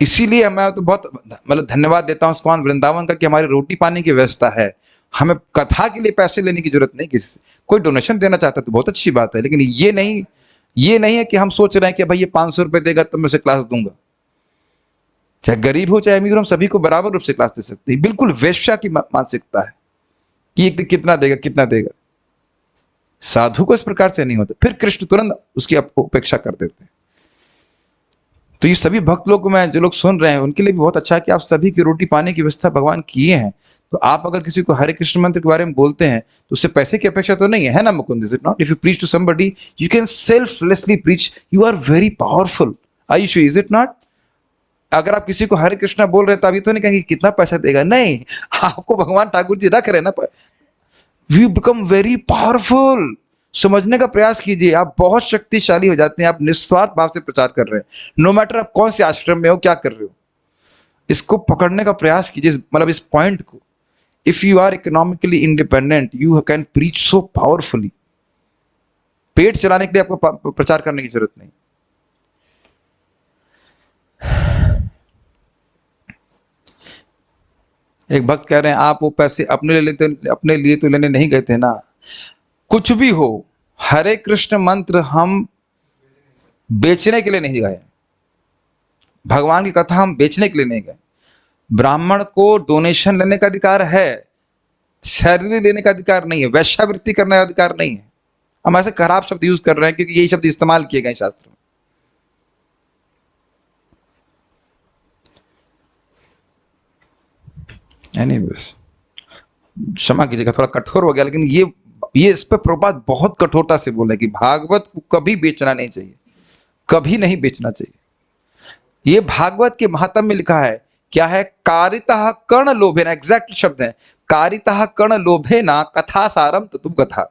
इसीलिए मैं तो बहुत मतलब धन्यवाद देता हूं इस्कॉन वृंदावन का कि हमारी रोटी पानी की व्यवस्था है। हमें कथा के लिए पैसे लेने की जरूरत नहीं किसी से। कोई डोनेशन देना चाहता है तो बहुत अच्छी बात है, लेकिन ये नहीं है कि हम सोच रहे हैं कि भाई ये 500 रुपए देगा तो मैं उसे क्लास दूंगा। चाहे गरीब हो चाहे अमीर, हम सभी को बराबर रूप से क्लास दे सकते हैं। बिल्कुल वेश्या की मानसिकता है कि कितना देगा। साधु को इस प्रकार से नहीं होता, फिर कृष्ण तुरंत उसकी उपेक्षा कर देते हैं। तो ये सभी भक्त लोग मैं जो लोग सुन रहे हैं उनके लिए भी बहुत अच्छा है कि आप सभी की रोटी पाने की व्यवस्था भगवान किए हैं। तो आप अगर किसी को हरे कृष्ण मंत्र के बारे में बोलते हैं तो उससे पैसे की अपेक्षा तो नहीं है ना Mukund? Is it not? If you preach to somebody you can selflessly preach, you are very powerful. I you, is it not? अगर आप किसी को हरे कृष्णा बोल रहे हैं तो अभी तो नहीं कहेंगे कितना पैसा देगा, नहीं, आपको भगवान ठाकुर जी रख रहे हैं ना। You become very powerful. समझने का प्रयास कीजिए, आप बहुत शक्तिशाली हो जाते हैं। आप निस्वार्थ भाव से प्रचार कर रहे हैं, नो मैटर आप कौन से आश्रम में हो, क्या कर रहे हो। इसको पकड़ने का प्रयास कीजिए, मतलब इस पॉइंट को। If you are economically independent you can preach so powerfully. पेट चलाने के लिए आपको प्रचार करने की जरूरत नहीं। एक भक्त कह रहे हैं आप वो पैसे अपने लिए तो लेने नहीं गए थे ना। कुछ भी हो, हरे कृष्ण मंत्र हम बेचने के लिए नहीं गए, भगवान की कथा हम बेचने के लिए नहीं गए। ब्राह्मण को डोनेशन लेने का अधिकार है, सैलरी लेने का अधिकार नहीं है, वैश्यावृत्ति करने का अधिकार नहीं है। हम ऐसे खराब शब्द यूज कर रहे हैं क्योंकि यही शब्द इस्तेमाल किए गए शास्त्र में। एनीवेज, क्षमा कीजिएगा थोड़ा कठोर हो गया, लेकिन ये इस पर प्रभुपाद बहुत कठोरता से बोले कि भागवत को कभी बेचना नहीं चाहिए, कभी नहीं बेचना चाहिए। ये भागवत के महात्म्य में लिखा है, क्या है? कारितः कर्ण लोभेना, एग्जैक्ट शब्द है, कारितः कर्ण लोभेना कथा सारम तुम कथा।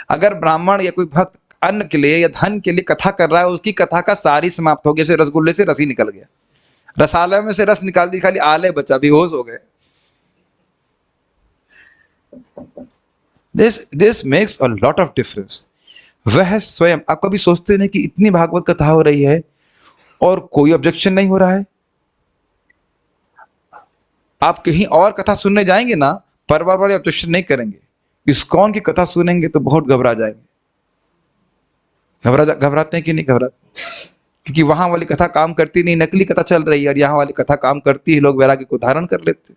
अगर ब्राह्मण या कोई भक्त अन्न के लिए या धन के लिए कथा कर रहा है, उसकी कथा का सारी समाप्त हो गया। जैसे रसगुल्ले से रस ही निकल गया, रसालय में से रस निकाल दी, खाली आले बचा, बेहोश हो गए। This makes a lot of difference. वह स्वयं, आप कभी सोचते नहीं कि इतनी भागवत कथा हो रही है और कोई ऑब्जेक्शन नहीं हो रहा है। आप कहीं और कथा सुनने जाएंगे ना, परिवार वाले ऑब्जेक्शन नहीं करेंगे। इस्कॉन की कथा सुनेंगे तो बहुत घबरा जाएंगे। घबराते हैं कि नहीं घबराते? क्योंकि वहां वाली कथा काम करती नहीं, नकली कथा चल रही है, और यहाँ वाली कथा काम करती है, लोग वैराग्य को धारण कर लेते।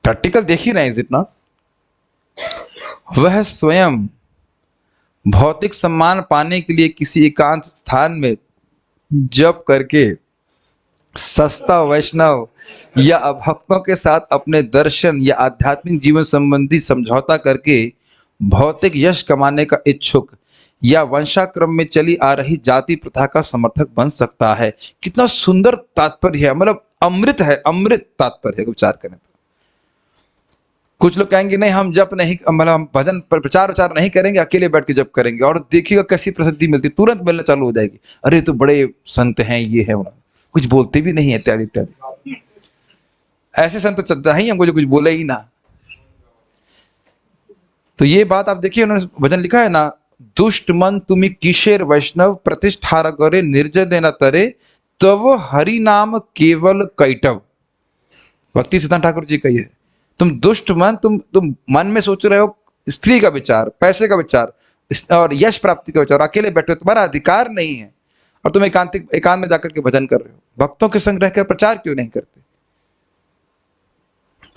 प्रैक्टिकल देख ही रहे हैं, इज इट नॉट? वह स्वयं भौतिक सम्मान पाने के लिए किसी एकांत स्थान में जप करके सस्ता वैष्णव या अभक्तों के साथ अपने दर्शन या आध्यात्मिक जीवन संबंधी समझौता करके भौतिक यश कमाने का इच्छुक या वंशाक्रम में चली आ रही जाति प्रथा का समर्थक बन सकता है। कितना सुंदर तात्पर्य है, मतलब अमृत है, अमृत तात्पर्य है विचार करें तो। कुछ लोग कहेंगे नहीं हम जप नहीं, मतलब हम भजन पर प्रचार विचार नहीं करेंगे, अकेले बैठ के जप करेंगे, और देखिएगा कैसी प्रसिद्धि मिलती, तुरंत मिलना चालू हो जाएगी। अरे तो बड़े संत हैं, ये है, कुछ बोलते भी नहीं है, इत्यादि इत्यादि। ऐसे संत तो चाहिए हमको जो कुछ बोले ही ना। तो ये बात आप देखिए, उन्होंने भजन लिखा है ना, दुष्ट मन तुम्हें किशेर वैष्णव प्रतिष्ठा करे निर्जय देना तरे तव हरि नाम केवल कैटव। भक्ति सिद्धांत ठाकुर जी कही है, तुम दुष्ट मन, तुम मन में सोच रहे हो स्त्री का विचार, पैसे का विचार और यश प्राप्ति का विचार, अकेले बैठे हो, तुम्हारा अधिकार नहीं है, और तुम एकांत में जाकर के भजन कर रहे हो। भक्तों के संग रहकर प्रचार क्यों नहीं करते?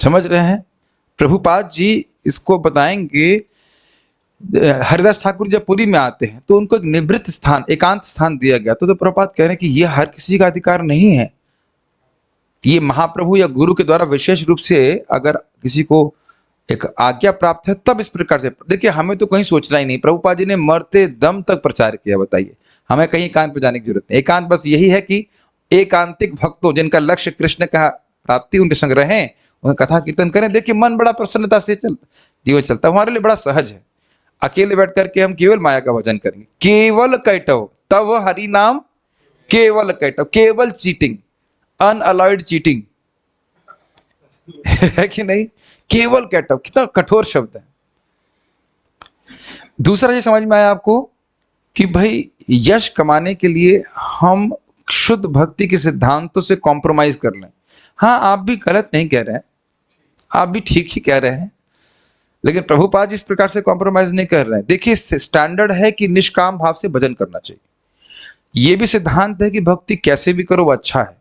समझ रहे हैं? प्रभुपाद जी इसको बताएंगे। हरिदास ठाकुर जब पुरी में आते हैं तो उनको एक निवृत्त स्थान, एकांत स्थान दिया गया। तो प्रभुपाद कह रहे हैं कि ये हर किसी का अधिकार नहीं है, ये महाप्रभु या गुरु के द्वारा विशेष रूप से अगर किसी को एक आज्ञा प्राप्त है तब इस प्रकार से। देखिए हमें तो कहीं सोचना ही नहीं, प्रभुपाद जी ने मरते दम तक प्रचार किया। बताइए हमें कहीं एकांत पर जाने की जरूरत नहीं। एकांत बस यही है कि एकांतिक भक्तों जिनका लक्ष्य कृष्ण का प्राप्ति, उनके संग रहें, उनका कथा कीर्तन करें। देखिए मन बड़ा प्रसन्नता से जीवन चलता है, हमारे लिए बड़ा सहज है। अकेले बैठ करके हम केवल माया का भजन करेंगे, केवल कैटव तब हरि नाम केवल कैटव, केवल चीटिंग, अनअलॉयड चीटिंग है कि नहीं? केवल कैटव, कितना कठोर शब्द है। दूसरा ये समझ में आया आपको कि भाई यश कमाने के लिए हम शुद्ध भक्ति के सिद्धांतों से कॉम्प्रोमाइज कर लें। हाँ, आप भी गलत नहीं कह रहे हैं, आप भी ठीक ही कह रहे हैं, लेकिन प्रभुपाद इस प्रकार से कॉम्प्रोमाइज नहीं कर रहे हैं। देखिए स्टैंडर्ड है कि निष्काम भाव से भजन करना चाहिए। यह भी सिद्धांत है कि भक्ति कैसे भी करो वो अच्छा है,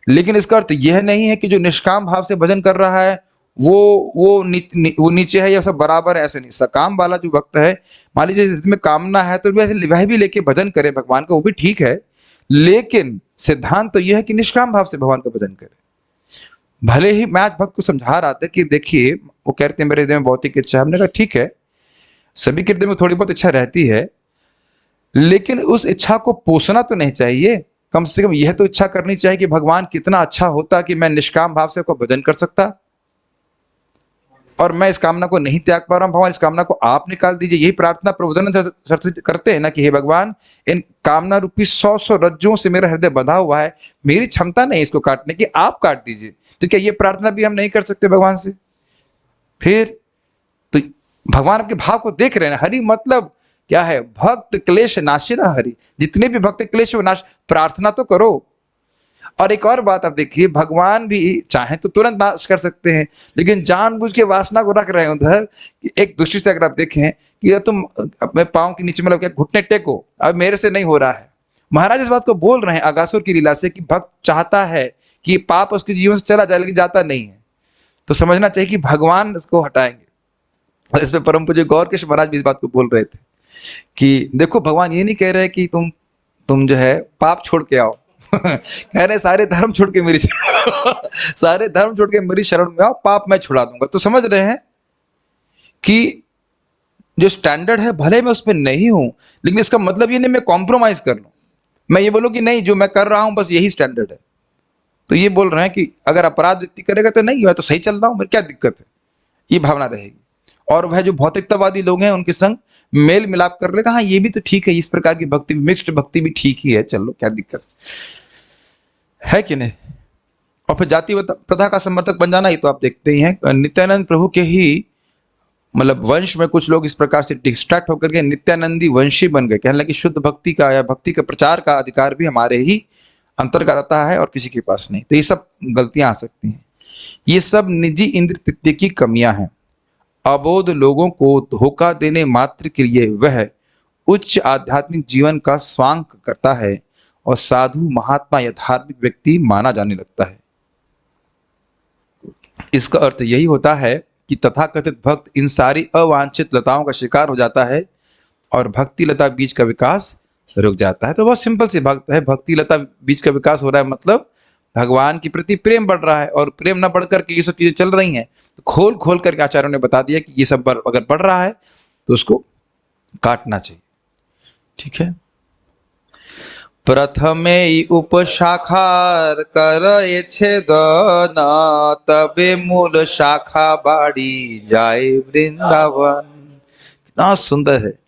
लेकिन इसका अर्थ यह नहीं है कि जो निष्काम भाव से भजन कर रहा है वो नीचे है या सब बराबर है, ऐसे नहीं। सकाम वाला जो भक्त है, मान लीजिए में कामना है तो वैसे वह भी लेके भजन करे भगवान का, वो भी ठीक है, लेकिन सिद्धांत तो यह है कि निष्काम भाव से भगवान का भजन करें। भले ही मैं आज भक्त को समझा रहा था कि देखिए, वो कहते हैं मेरे हृदय में भौतिक इच्छा, हमने कहा ठीक है, सभी के हृदय में थोड़ी बहुत इच्छा रहती है, लेकिन उस इच्छा को पोषना तो नहीं चाहिए। कम से कम यह तो इच्छा करनी चाहिए कि भगवान कितना अच्छा होता कि मैं निष्काम भाव से आपका भजन कर सकता, और मैं इस कामना को नहीं त्याग पा रहा हूं, भगवान इस कामना को आप निकाल दीजिए। यही प्रार्थना प्रबोधन सर से करते हैं ना कि हे भगवान, इन कामना रूपी 100 रज्जुओं से मेरा हृदय बंधा हुआ है, मेरी क्षमता नहीं इसको काटने की, आप काट दीजिए। तो क्या ये प्रार्थना भी हम नहीं कर सकते भगवान से? फिर तो भगवान आपके भाव को देख रहे हैं। हरि मतलब क्या है? भक्त क्लेश नाशिना हरि। जितने भी भक्त क्लेश वो नाश, प्रार्थना तो करो। और एक और बात आप देखिए, भगवान भी चाहे तो तुरंत नाश कर सकते हैं, लेकिन जानबूझ के वासना को रख रहे हैं उधर। एक दृष्टि से अगर आप देखें कि तुम अपने पाँव के नीचे मतलब क्या घुटने टेको, अब मेरे से नहीं हो रहा है। महाराज इस बात को बोल रहे हैं अगासुर की लीला से कि भक्त चाहता है कि पाप उसके जीवन से चला जाए, लेकिन जाता नहीं है। तो समझना चाहिए कि भगवान इसको हटाएंगे। और इसमें परम पूज्य गौरकृष्ण महाराज भी इस बात को बोल रहे थे कि देखो, भगवान ये नहीं कह रहे कि तुम जो है पाप छोड़ के आओ। कह रहे सारे धर्म छोड़ के मेरी सारे धर्म छोड़ के मेरी शरण में आओ, पाप मैं छुड़ा दूंगा। तो समझ रहे हैं कि जो स्टैंडर्ड है भले मैं उसमें नहीं हूं, लेकिन इसका मतलब ये नहीं मैं कॉम्प्रोमाइज कर लूं, मैं ये बोलूं कि नहीं जो मैं कर रहा हूं बस यही स्टैंडर्ड है। तो ये बोल रहे हैं कि अगर अपराध व्यक्ति करेगा तो नहीं, मैं तो सही चल रहा हूं, मेरी क्या दिक्कत है, ये भावना रहेगी। और वह जो भौतिकतावादी लोग हैं उनके संग मेल मिलाप कर लेगा, हाँ ये भी तो ठीक है, इस प्रकार की भक्ति, मिक्स्ड भक्ति भी ठीक ही है, चलो क्या दिक्कत है कि नहीं। और फिर जाति प्रथा का समर्थक बन जाना, ये तो आप देखते ही हैं। नित्यानंद प्रभु के ही मतलब वंश में कुछ लोग इस प्रकार से डिस्ट्रैक्ट होकर के नित्यानंदी वंशी बन गए, कहने लगे शुद्ध भक्ति का या भक्ति का प्रचार का अधिकार भी हमारे ही अंतर्गत आता है और किसी के पास नहीं। तो ये सब गलतियां आ सकती हैं, ये सब निजी इंद्र तृत्य की कमियां हैं। अबोध लोगों को धोखा देने मात्र के लिए वह उच्च आध्यात्मिक जीवन का स्वांग करता है और साधु महात्मा या धार्मिक व्यक्ति माना जाने लगता है। इसका अर्थ यही होता है कि तथाकथित भक्त इन सारी अवांछित लताओं का शिकार हो जाता है और भक्ति लता बीज का विकास रुक जाता है। तो बहुत सिंपल सी बात है, भक्ति लता बीज का विकास हो रहा है मतलब भगवान के प्रति प्रेम बढ़ रहा है, और प्रेम न बढ़ करके ये सब चीजें चल रही हैं। तो खोल खोल करके आचार्यों ने बता दिया कि ये सब अगर बढ़ रहा है तो उसको काटना चाहिए। ठीक है। प्रथमे उपशाखार करे छेदन, तबे मूल शाखा बाड़ी जाए वृंदावन। कितना सुंदर है।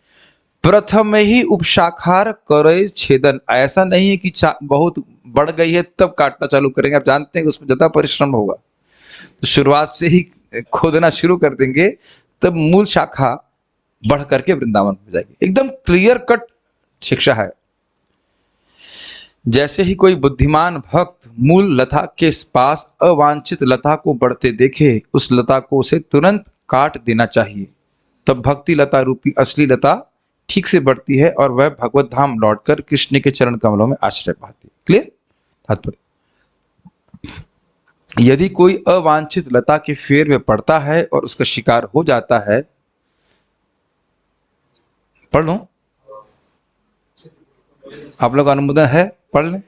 प्रथम ही उपशाखार करे छेदन, ऐसा नहीं है कि बहुत बढ़ गई है तब काटना चालू करेंगे। आप जानते हैं कि उसमें ज्यादा परिश्रम होगा, तो शुरुआत से ही खोदना शुरू कर देंगे तब मूल शाखा बढ़ करके वृंदावन हो जाएगी। एकदम क्लियर कट शिक्षा है। जैसे ही कोई बुद्धिमान भक्त मूल लता के पास अवांछित लता को बढ़ते देखे, उस लता को उसे तुरंत काट देना चाहिए, तब भक्ति लता रूपी असली लता ठीक से बढ़ती है और वह भगवत धाम लौटकर कृष्ण के चरण कमलों में आश्रय पाती है। क्लियर तात्पर्य। यदि कोई अवांछित लता के फेर में पड़ता है और उसका शिकार हो जाता है, पढ़ लो आप लोग, अनुमोदन है, पढ़ लें,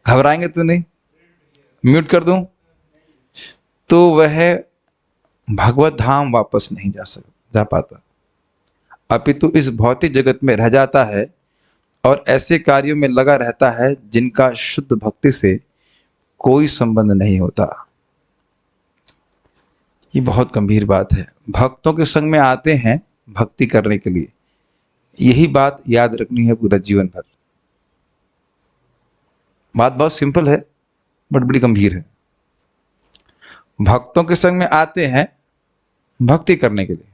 घबराएंगे तो नहीं, म्यूट कर दूं, तो वह भगवत धाम वापस नहीं जा पाता, अपितु इस भौतिक जगत में रह जाता है और ऐसे कार्यों में लगा रहता है जिनका शुद्ध भक्ति से कोई संबंध नहीं होता। ये बहुत गंभीर बात है। भक्तों के संग में आते हैं भक्ति करने के लिए, यही बात याद रखनी है पूरा जीवन भर। बात बहुत सिंपल है बट बड़ी गंभीर है। भक्तों के संग में आते हैं भक्ति करने के लिए,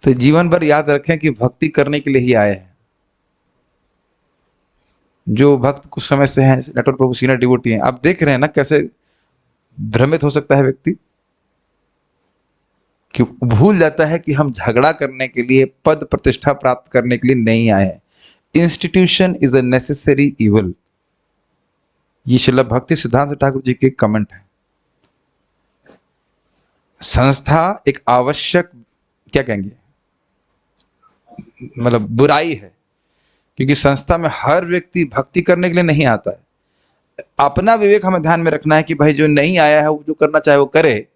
तो जीवन भर याद रखें कि भक्ति करने के लिए ही आए हैं। जो भक्त कुछ समय से हैं, नेटवर्क प्रभु सीनियर डिवोटी हैं, आप देख रहे हैं ना कैसे भ्रमित हो सकता है व्यक्ति, कि भूल जाता है कि हम झगड़ा करने के लिए, पद प्रतिष्ठा प्राप्त करने के लिए नहीं आए हैं। Institution is a necessary evil. ये श्रील भक्ति सिद्धांत ठाकुर जी के कमेंट है। संस्था एक आवश्यक, क्या कहेंगे, मतलब बुराई है, क्योंकि संस्था में हर व्यक्ति भक्ति करने के लिए नहीं आता है। अपना विवेक हमें ध्यान में रखना है कि भाई जो नहीं आया है वो जो करना चाहे वो करे,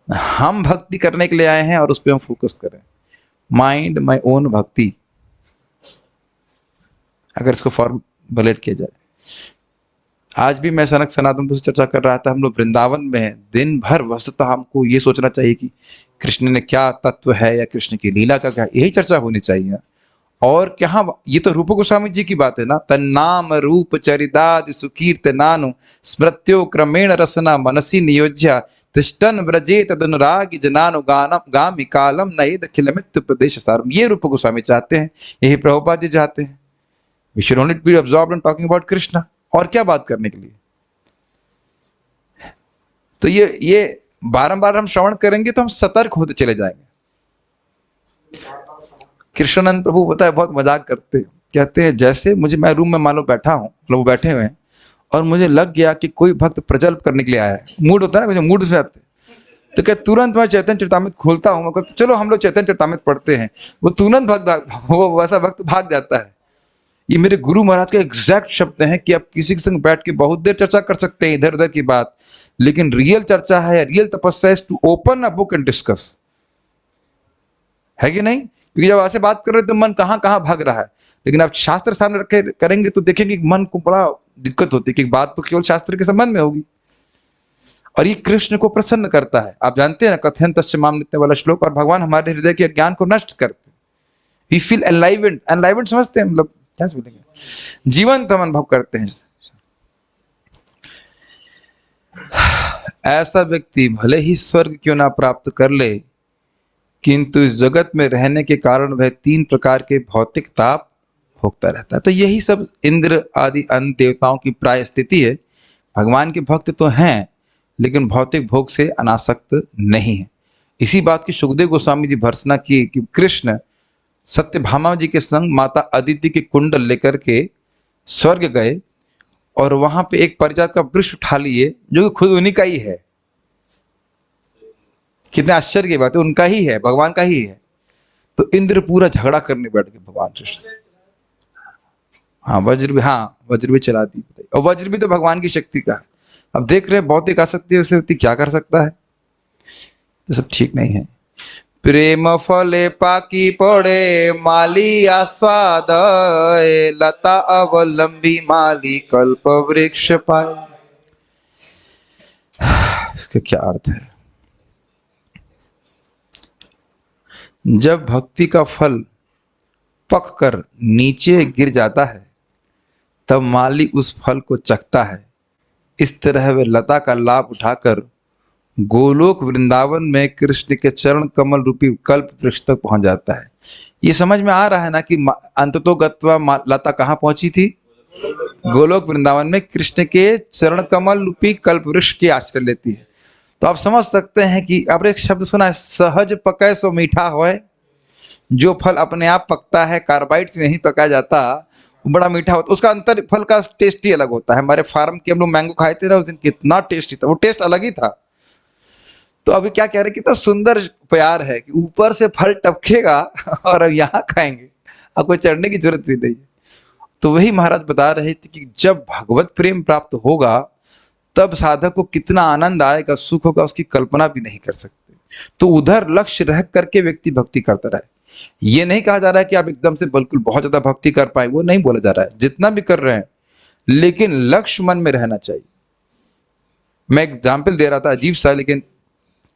हम भक्ति करने के लिए आए हैं और उस पर हम फोकस करें। माइंड माई ओन भक्ति, अगर इसको फॉर्मुलेट किया जाए। आज भी मैं सनातन से चर्चा कर रहा था, हम लोग वृंदावन में हैं, दिन भर वस्तुतः हमको ये सोचना चाहिए कि कृष्ण ने क्या तत्व है या कृष्ण की लीला का क्या, यही चर्चा होनी चाहिए। और क्या, ये तो रूप गोस्वामी जी की बात है ना, तन्नाम रूप चरितादि सुकीर्त नानु स्मृत्यो क्रमेण रसना मनसी नियोज्या तिष्ठन व्रजे तदनुरागी जनानु गानम गामि कालम नयेद खिलमित उपदेश सारम। ये रूप गोस्वामी चाहते हैं, यही प्रभुपाद जी चाहते हैं। We should only be absorbed in talking about Krishna, और क्या बात करने के लिए। तो ये बारंबार हम श्रवण करेंगे तो हम सतर्क होते चले जाएंगे। कृष्णानंद प्रभु पता है बहुत मजाक करते हैं, कहते हैं जैसे मुझे, मैं रूम में मान लो बैठा हूँ, लोग बैठे हुए हैं और मुझे लग गया कि कोई भक्त प्रजल्प करने के लिए आया है, मूड होता है ना, मूड से आते तो क्या तुरंत मैं चैतन्य चरितामृत खोलता हूँ, मैं कहता चलो हम लोग चैतन्य चरितामृत पढ़ते हैं, वो तुरंत वो वैसा भक्त भाग जाता है। ये मेरे गुरु महाराज के एग्जैक्ट शब्द हैं कि आप किसी के संग बैठ के बहुत देर चर्चा कर सकते हैं इधर उधर की बात, लेकिन रियल चर्चा है, real tapasya is to open a book and discuss, है कि नहीं? क्योंकि जब ऐसे बात कर रहे हैं तो मन कहाँ कहाँ भाग रहा है, लेकिन आप शास्त्र सामने रखे करेंगे तो देखेंगे कि मन को बड़ा दिक्कत होती है कि बात तो केवल शास्त्र के संबंध में होगी। और ये कृष्ण को प्रसन्न करता है। आप जानते हैं ना, कथन तस्य माम नित्य वाला श्लोक, और भगवान हमारे हृदय के अज्ञान को नष्ट करते हैं। वी फील एनलाइवेंड, एनलाइवेंड समझते हैं, मतलब क्या बोलेंगे, जीवंत हम अनुभव करते हैं। ऐसा व्यक्ति भले ही स्वर्ग क्यों ना प्राप्त कर ले, किंतु इस जगत में रहने के कारण वह 3 प्रकार के भौतिक ताप भोगता रहता है। तो यही सब इंद्र आदि अन्य देवताओं की प्राय स्थिति है। भगवान के भक्त तो हैं, लेकिन भौतिक भोग से अनासक्त नहीं है। इसी बात की सुखदेव गोस्वामी जी भर्त्सना की कि कृष्ण सत्यभामा जी के संग माता अदिति के कुंडल लेकर के स्वर्ग गए और वहां पे एक परिजात का वृक्ष उठा लिए जो कि खुद उन्हीं का ही है। कितने आश्चर्य की बात है, उनका ही है, भगवान का ही है। तो इंद्र पूरा झगड़ा करने बैठ गए भगवान कृष्ण से। हाँ वज्र भी चला दी, और वज्र भी तो भगवान की शक्ति का है। अब देख रहे हैं भौतिक आसक्ति से व्यक्ति क्या कर सकता है, तो सब ठीक नहीं है। प्रेम फले पाकी पड़े माली आस्वाद, लता अवलंबी माली कल्प वृक्ष पाए। इसका क्या अर्थ है? जब भक्ति का फल पक कर नीचे गिर जाता है तब माली उस फल को चखता है। इस तरह वह लता का लाभ उठाकर गोलोक वृंदावन में कृष्ण के चरण कमल रूपी कल्प वृक्ष तक पहुंच जाता है। ये समझ में आ रहा है ना कि अंततोगत्वा लता कहाँ पहुंची थी? गोलोक वृंदावन में कृष्ण के चरण कमल रूपी कल्प वृक्ष की आश्रय लेती है। तो आप समझ सकते हैं कि आपने एक शब्द सुना है, सहज पकै सो मीठा होए। जो फल अपने आप पकता है, कार्बाइड से नहीं पकाया जाता, वो बड़ा मीठा होता है। उसका अंतर फल का टेस्ट ही अलग होता है। हमारे फार्म के हम लोग मैंगो खाए थे ना उस दिन, कितना टेस्टी था, वो टेस्ट अलग ही था। तो अभी क्या कह रहे हैं, कितना सुंदर प्यार है कि ऊपर से फल टपकेगा और अब यहाँ खाएंगे, अब कोई चढ़ने की जरूरत भी नहीं। तो वही महाराज बता रहे थे कि जब भगवत प्रेम प्राप्त होगा तब साधक को कितना आनंद आएगा, सुख होगा, उसकी कल्पना भी नहीं कर सकते। तो उधर लक्ष्य रह करके व्यक्ति भक्ति करता रहे। ये नहीं कहा जा रहा है कि आप एकदम से बिल्कुल बहुत ज्यादा भक्ति कर पाए, वो नहीं बोला जा रहा है। जितना भी कर रहे हैं, लेकिन लक्ष्य मन में रहना चाहिए। मैं एग्जाम्पल दे रहा था अजीब सा, लेकिन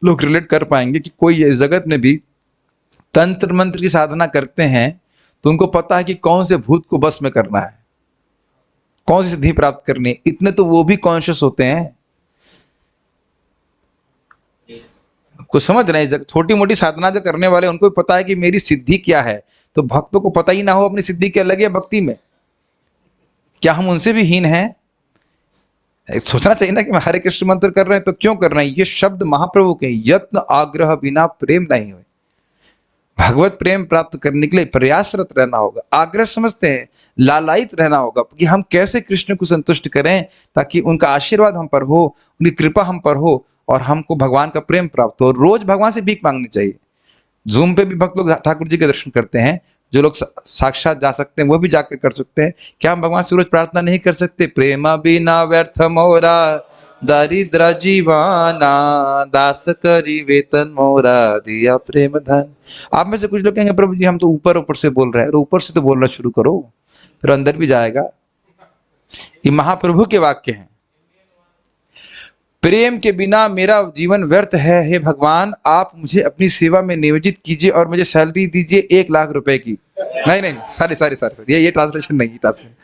लोग रिलेट कर पाएंगे कि कोई इस जगत में भी तंत्र मंत्र की साधना करते हैं तो उनको पता है कि कौन से भूत को बस में करना है, कौन सी सिद्धि प्राप्त करनी है। इतने तो वो भी कॉन्शियस होते हैं, कुछ समझ रहे हैं। छोटी मोटी साधना जो करने वाले उनको भी पता है कि मेरी सिद्धि क्या है। तो भक्तों को पता ही ना हो अपनी सिद्धि क्या लगे भक्ति में, क्या हम उनसे भी हीन हैं? सोचना चाहिए ना कि हरे कृष्ण मंत्र कर रहे हैं तो क्यों कर रहे हैं। ये शब्द महाप्रभु के, यत्न आग्रह बिना प्रेम नहीं हुए। भगवत प्रेम प्राप्त करने के लिए प्रयासरत रहना होगा। आग्रह समझते हैं, लालायित रहना होगा कि हम कैसे कृष्ण को संतुष्ट करें ताकि उनका आशीर्वाद हम पर हो, उनकी कृपा हम पर हो और हमको भगवान का प्रेम प्राप्त हो। रोज भगवान से भीख मांगनी चाहिए। जूम पे भी भक्त लोग ठाकुर जी के दर्शन करते हैं, जो लोग साक्षात जा सकते हैं वो भी जाकर कर सकते हैं। क्या हम भगवान से रोज प्रार्थना नहीं कर सकते? प्रेम बिना व्यर्थ मोरा दरिद्र जीवाना, दास करी वेतन मोरा दिया प्रेम धन। आप में से कुछ लोग कहेंगे प्रभु जी हम तो ऊपर ऊपर से बोल रहे हैं। तो ऊपर से तो बोलना शुरू करो, फिर अंदर भी जाएगा। ये महाप्रभु के वाक्य हैं। प्रेम के बिना मेरा जीवन व्यर्थ है। हे भगवान, आप मुझे अपनी सेवा में नियोजित कीजिए और मुझे सैलरी दीजिए 1,00,000 रुपए की। नहीं नहीं, सॉरी, ये ट्रांसलेशन नहीं, ट्रांसलेशन।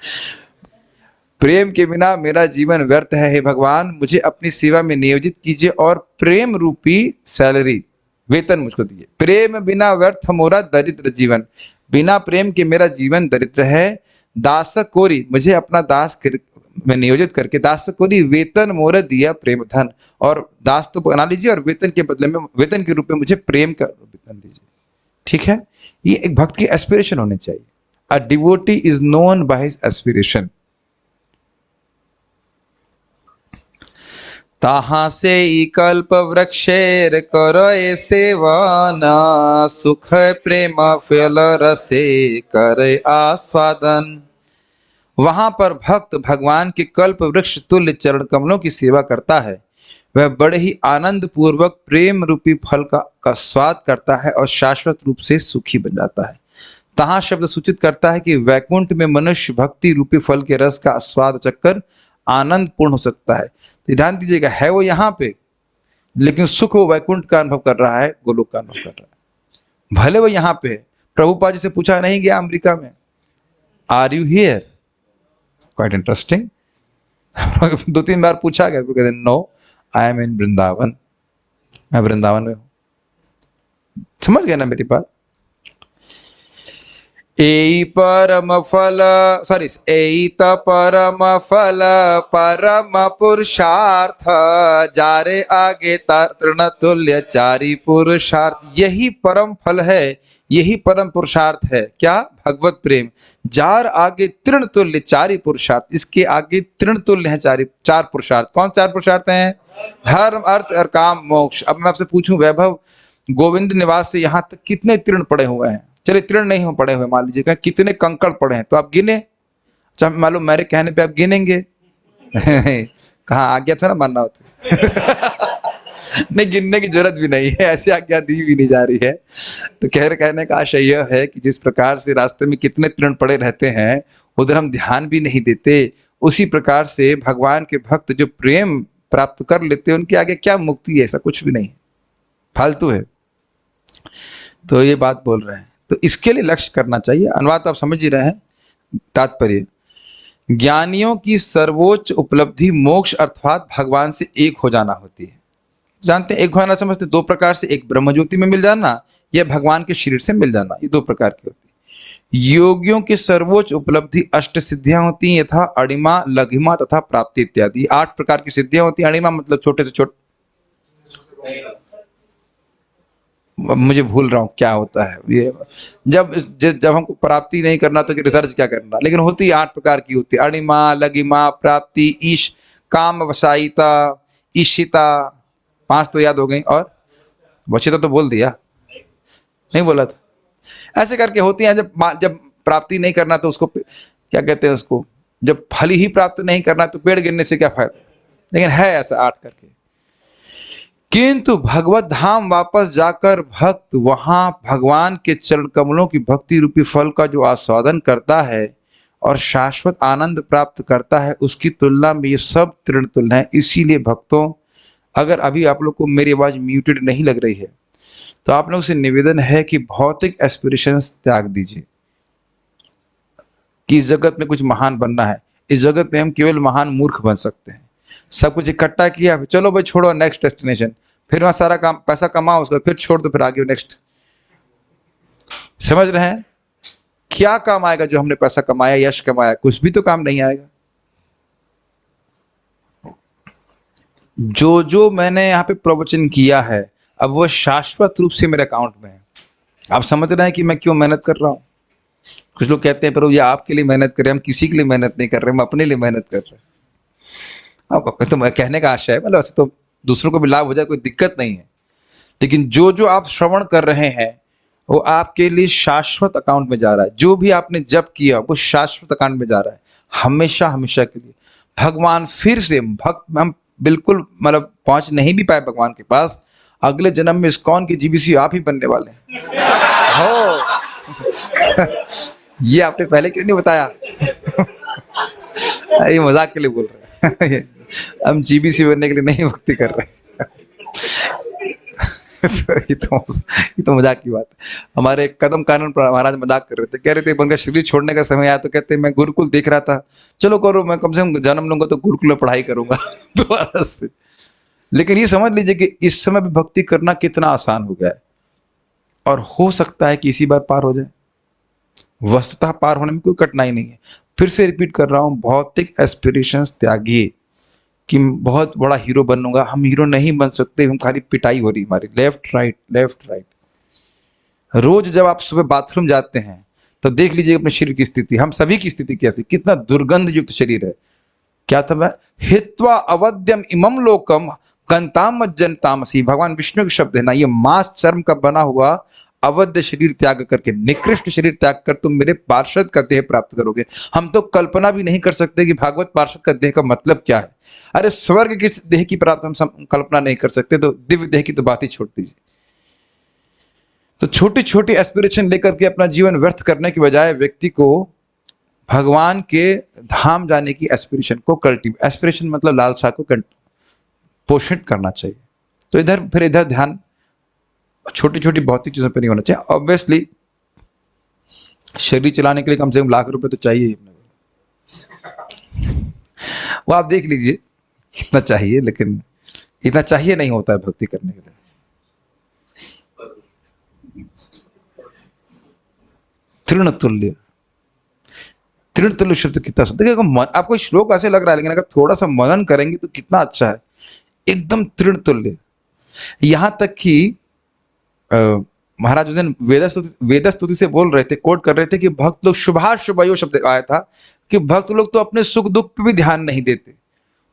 प्रेम के बिना मेरा जीवन व्यर्थ है। हे भगवान, मुझे अपनी सेवा में नियोजित कीजिए और प्रेम रूपी सैलरी, वेतन मुझको दीजिए। प्रेम बिना व्यर्थ मोरा दरिद्र जीवन, बिना प्रेम के मेरा जीवन दरिद्र है। दास कोरी, मुझे अपना दास में नियोजित करके दास कोरी वेतन मोर दिया प्रेम धन। और दास तो बना लीजिए और वेतन के बदले में, वेतन के रूप में मुझे प्रेम का वेतन दीजिए। ठीक है, ये एक भक्त की एस्पिरेशन होनी चाहिए। A devotee is known by his aspiration. ताहा से कल्प वृक्षेर करो सेवाना, सुख प्रेम फल रसे करे आस्वादन। वहां पर भक्त भगवान के कल्प वृक्ष तुल्य चरण कमलों की सेवा करता है। वह बड़े ही आनंद पूर्वक प्रेम रूपी फल का स्वाद करता है और शाश्वत रूप से सुखी बन जाता है। तहाँ शब्द सूचित करता है कि वैकुंठ में मनुष्य भक्ति रूपी फल के रस का स्वाद चक्कर आनंद पूर्ण हो सकता है। तो ध्यान दीजिएगा, है वो यहाँ पे, लेकिन सुख वो वैकुंठ का अनुभव कर रहा है, गोलोक का अनुभव कर रहा है। भले वो यहाँ पे, प्रभुपाद जी से पूछा नहीं गया अमेरिका में, are you here? Quite interesting. 2-3 बार पूछा गया, कहते no I am in Vrindavan, मैं वृंदावन में हूं। समझ गए ना मेरी बात? एई परम फल, सॉरी, एई त परम फल परम पुरुषार्थ, जारे आगे तृण तुल्य चारी पुरुषार्थ। यही परम फल है, यही परम पुरुषार्थ है। क्या? भगवत प्रेम। जार आगे तृण तुल्य चारी पुरुषार्थ, इसके आगे तृण तुल्य है चार पुरुषार्थ। कौन 4 पुरुषार्थ हैं? धर्म, अर्थ और काम, मोक्ष। अब मैं आपसे पूछूं, वैभव गोविंद निवास से यहाँ तक कितने तृण पड़े हुए हैं? चलिए तृण नहीं हो पड़े हुए, मान लीजिएगा कितने कंकड़ पड़े हैं, तो आप गिने। अच्छा, मालूम मेरे कहने पे आप गिनेंगे? कहाँ आज्ञा था ना मानना होता। नहीं, गिनने की जरूरत भी नहीं है, ऐसी आज्ञा दी भी नहीं जा रही है। तो कहने का आशय यह है कि जिस प्रकार से रास्ते में कितने तृण पड़े रहते हैं, उधर हम ध्यान भी नहीं देते, उसी प्रकार से भगवान के भक्त जो प्रेम प्राप्त कर लेते हैं, उनके आगे क्या मुक्ति है? ऐसा कुछ भी नहीं, फालतू है। तो ये बात बोल रहे हैं, तो इसके लिए लक्ष्य करना चाहिए। अनुवाद तो आप समझ ही रहे हैं। तात्पर्य, ज्ञानियों की सर्वोच्च उपलब्धि मोक्ष अर्थात भगवान से एक हो जाना होती है। जानते हैं, एक होना समझते 2 प्रकार से, एक ब्रह्म ज्योति में मिल जाना या भगवान के शरीर से मिल जाना, ये 2 प्रकार की होती है। योगियों की सर्वोच्च उपलब्धि 8 सिद्धियां होती हैं, यथा अणिमा, लघिमा तथा प्राप्ति इत्यादि। 8 प्रकार की सिद्धियां होती हैं। अणिमा मतलब छोटे से छोटे, मुझे भूल रहा हूँ क्या होता है ये। जब हमको प्राप्ति नहीं करना तो रिसर्च क्या करना, लेकिन होती 8 प्रकार की होती है। अणिमा, लघिमा, प्राप्ति, ईश, काम वसायिता, ईशिता, 5 तो याद हो गई, और वशिता तो बोल दिया, नहीं बोला था। ऐसे करके होती हैं। जब प्राप्ति नहीं करना तो उसको क्या कहते हैं, उसको जब फल ही प्राप्त नहीं करना तो पेड़ गिरने से क्या फायदा। लेकिन है ऐसा 8 करके। किंतु भगवत धाम वापस जाकर भक्त वहां भगवान के चरण कमलों की भक्ति रूपी फल का जो आस्वादन करता है और शाश्वत आनंद प्राप्त करता है, उसकी तुलना में ये सब तृण तुल्य है। इसीलिए भक्तों, अगर अभी आप लोग को मेरी आवाज म्यूटेड नहीं लग रही है तो आप लोग से निवेदन है कि भौतिक एस्पिरेशंस त्याग दीजिए। कि इस जगत में कुछ महान बनना है, इस जगत में हम केवल महान मूर्ख बन सकते हैं। सब कुछ इकट्ठा किया, चलो भाई छोड़ो, नेक्स्ट डेस्टिनेशन, फिर वहां सारा काम पैसा कमाओ, उसका फिर छोड़ दो, फिर आगे नेक्स्ट। समझ रहे हैं? क्या काम आएगा जो हमने पैसा कमाया, यश कमाया? कुछ भी तो काम नहीं आएगा। जो मैंने यहाँ पे प्रवचन किया है, अब वो शाश्वत रूप से मेरे अकाउंट में है। आप समझ रहे हैं कि मैं क्यों मेहनत कर रहा हूँ? कुछ लोग कहते हैं पर ये आपके लिए मेहनत कर रहे हैं, हम किसी के लिए मेहनत नहीं कर रहे, हम अपने लिए मेहनत कर रहे हैं। अब तो मैं कहने का आशय है, मतलब वैसे तो दूसरों को भी लाभ हो जाए, कोई दिक्कत नहीं है, लेकिन जो आप श्रवण कर रहे हैं वो आपके लिए शाश्वत अकाउंट में जा रहा है। जो भी आपने जप किया वो शाश्वत अकाउंट में जा रहा है, हमेशा हमेशा के लिए। भगवान फिर से भक्त, हम बिल्कुल मतलब पहुंच नहीं भी पाए भगवान के पास, अगले जन्म में इस्कॉन के जीबीसी आप ही बनने वाले हैं। हो ये आपने पहले क्यों नहीं बताया? ये मजाक के लिए बोल रहे हैं। हम जीबीसी बनने के लिए नहीं भक्ति कर रहे हैं। ये तो मजाक की बात है। हमारे एक कदम कानून पर महाराज मजाक कर रहे थे, कह रहे थे उनका शरीर छोड़ने का समय आया तो कहते मैं गुरुकुल देख रहा था, चलो करो, मैं कम से कम जन्म लूंगा तो गुरुकुल में पढ़ाई करूंगा दोबारा से। लेकिन ये समझ लीजिए कि इस समय भी भक्ति करना कितना आसान हो गया है, और हो सकता है कि इसी बार पार हो जाए। वस्तुतः पार होने में कोई कठिनाई नहीं है। फिर से रिपीट कर रहा हूं, भौतिक एस्पिरेशंस त्यागिए कि बहुत बड़ा हीरो बनूंगा। हम हीरो नहीं बन सकते, हम खाली पिटाई हो रही हमारी, लेफ्ट राइट लेफ्ट राइट। रोज जब आप सुबह बाथरूम जाते हैं तो देख लीजिए अपने शरीर की स्थिति, हम सभी की स्थिति कैसी, कितना दुर्गंध युक्त शरीर है। क्या था मैं, हित्वा अवध्यम इमम लोकम कंताम जनतामसी, भगवान विष्णु के शब्द है ना, ये मांस चर्म का बना हुआ अवध्य शरीर त्याग करके, निकृष्ट शरीर त्याग कर तुम मेरे पार्षद का देह प्राप्त करोगे। हम तो कल्पना भी नहीं कर सकते कि भागवत पार्षद का देह का मतलब क्या है। अरे स्वर्ग के देह की प्राप्त हम कल्पना नहीं कर सकते, तो दिव्य देह की तो बात ही छोड़ दीजिए। तो छोटी छोटी एस्पिरेशन लेकर के अपना जीवन व्यर्थ करने की बजाय व्यक्ति को भगवान के धाम जाने की एस्पिरेशन को एस्पिरेशन मतलब लालसा को पोषित करना चाहिए। तो इधर ध्यान छोटी छोटी भौतिक चीजों पर नहीं होना चाहिए। ऑब्वियसली शरीर चलाने के लिए कम से कम लाख रुपए तो चाहिए ही, वो आप देख लीजिए कितना चाहिए, लेकिन इतना चाहिए नहीं होता है भक्ति करने के लिए। तृणतुल्य, तृणतुल्य शब्द कितना सुंदर। आपको श्लोक ऐसे लग रहा है, लेकिन अगर थोड़ा सा मनन करेंगे तो कितना अच्छा है, एकदम तृणतुल्य। यहां तक कि महाराज उस दिन वेद स्तुति से बोल रहे थे, कोट कर रहे थे कि भक्त लोग, शुभाशुभयो शब्द आया था कि भक्त लोग तो अपने सुख दुख पे भी ध्यान नहीं देते,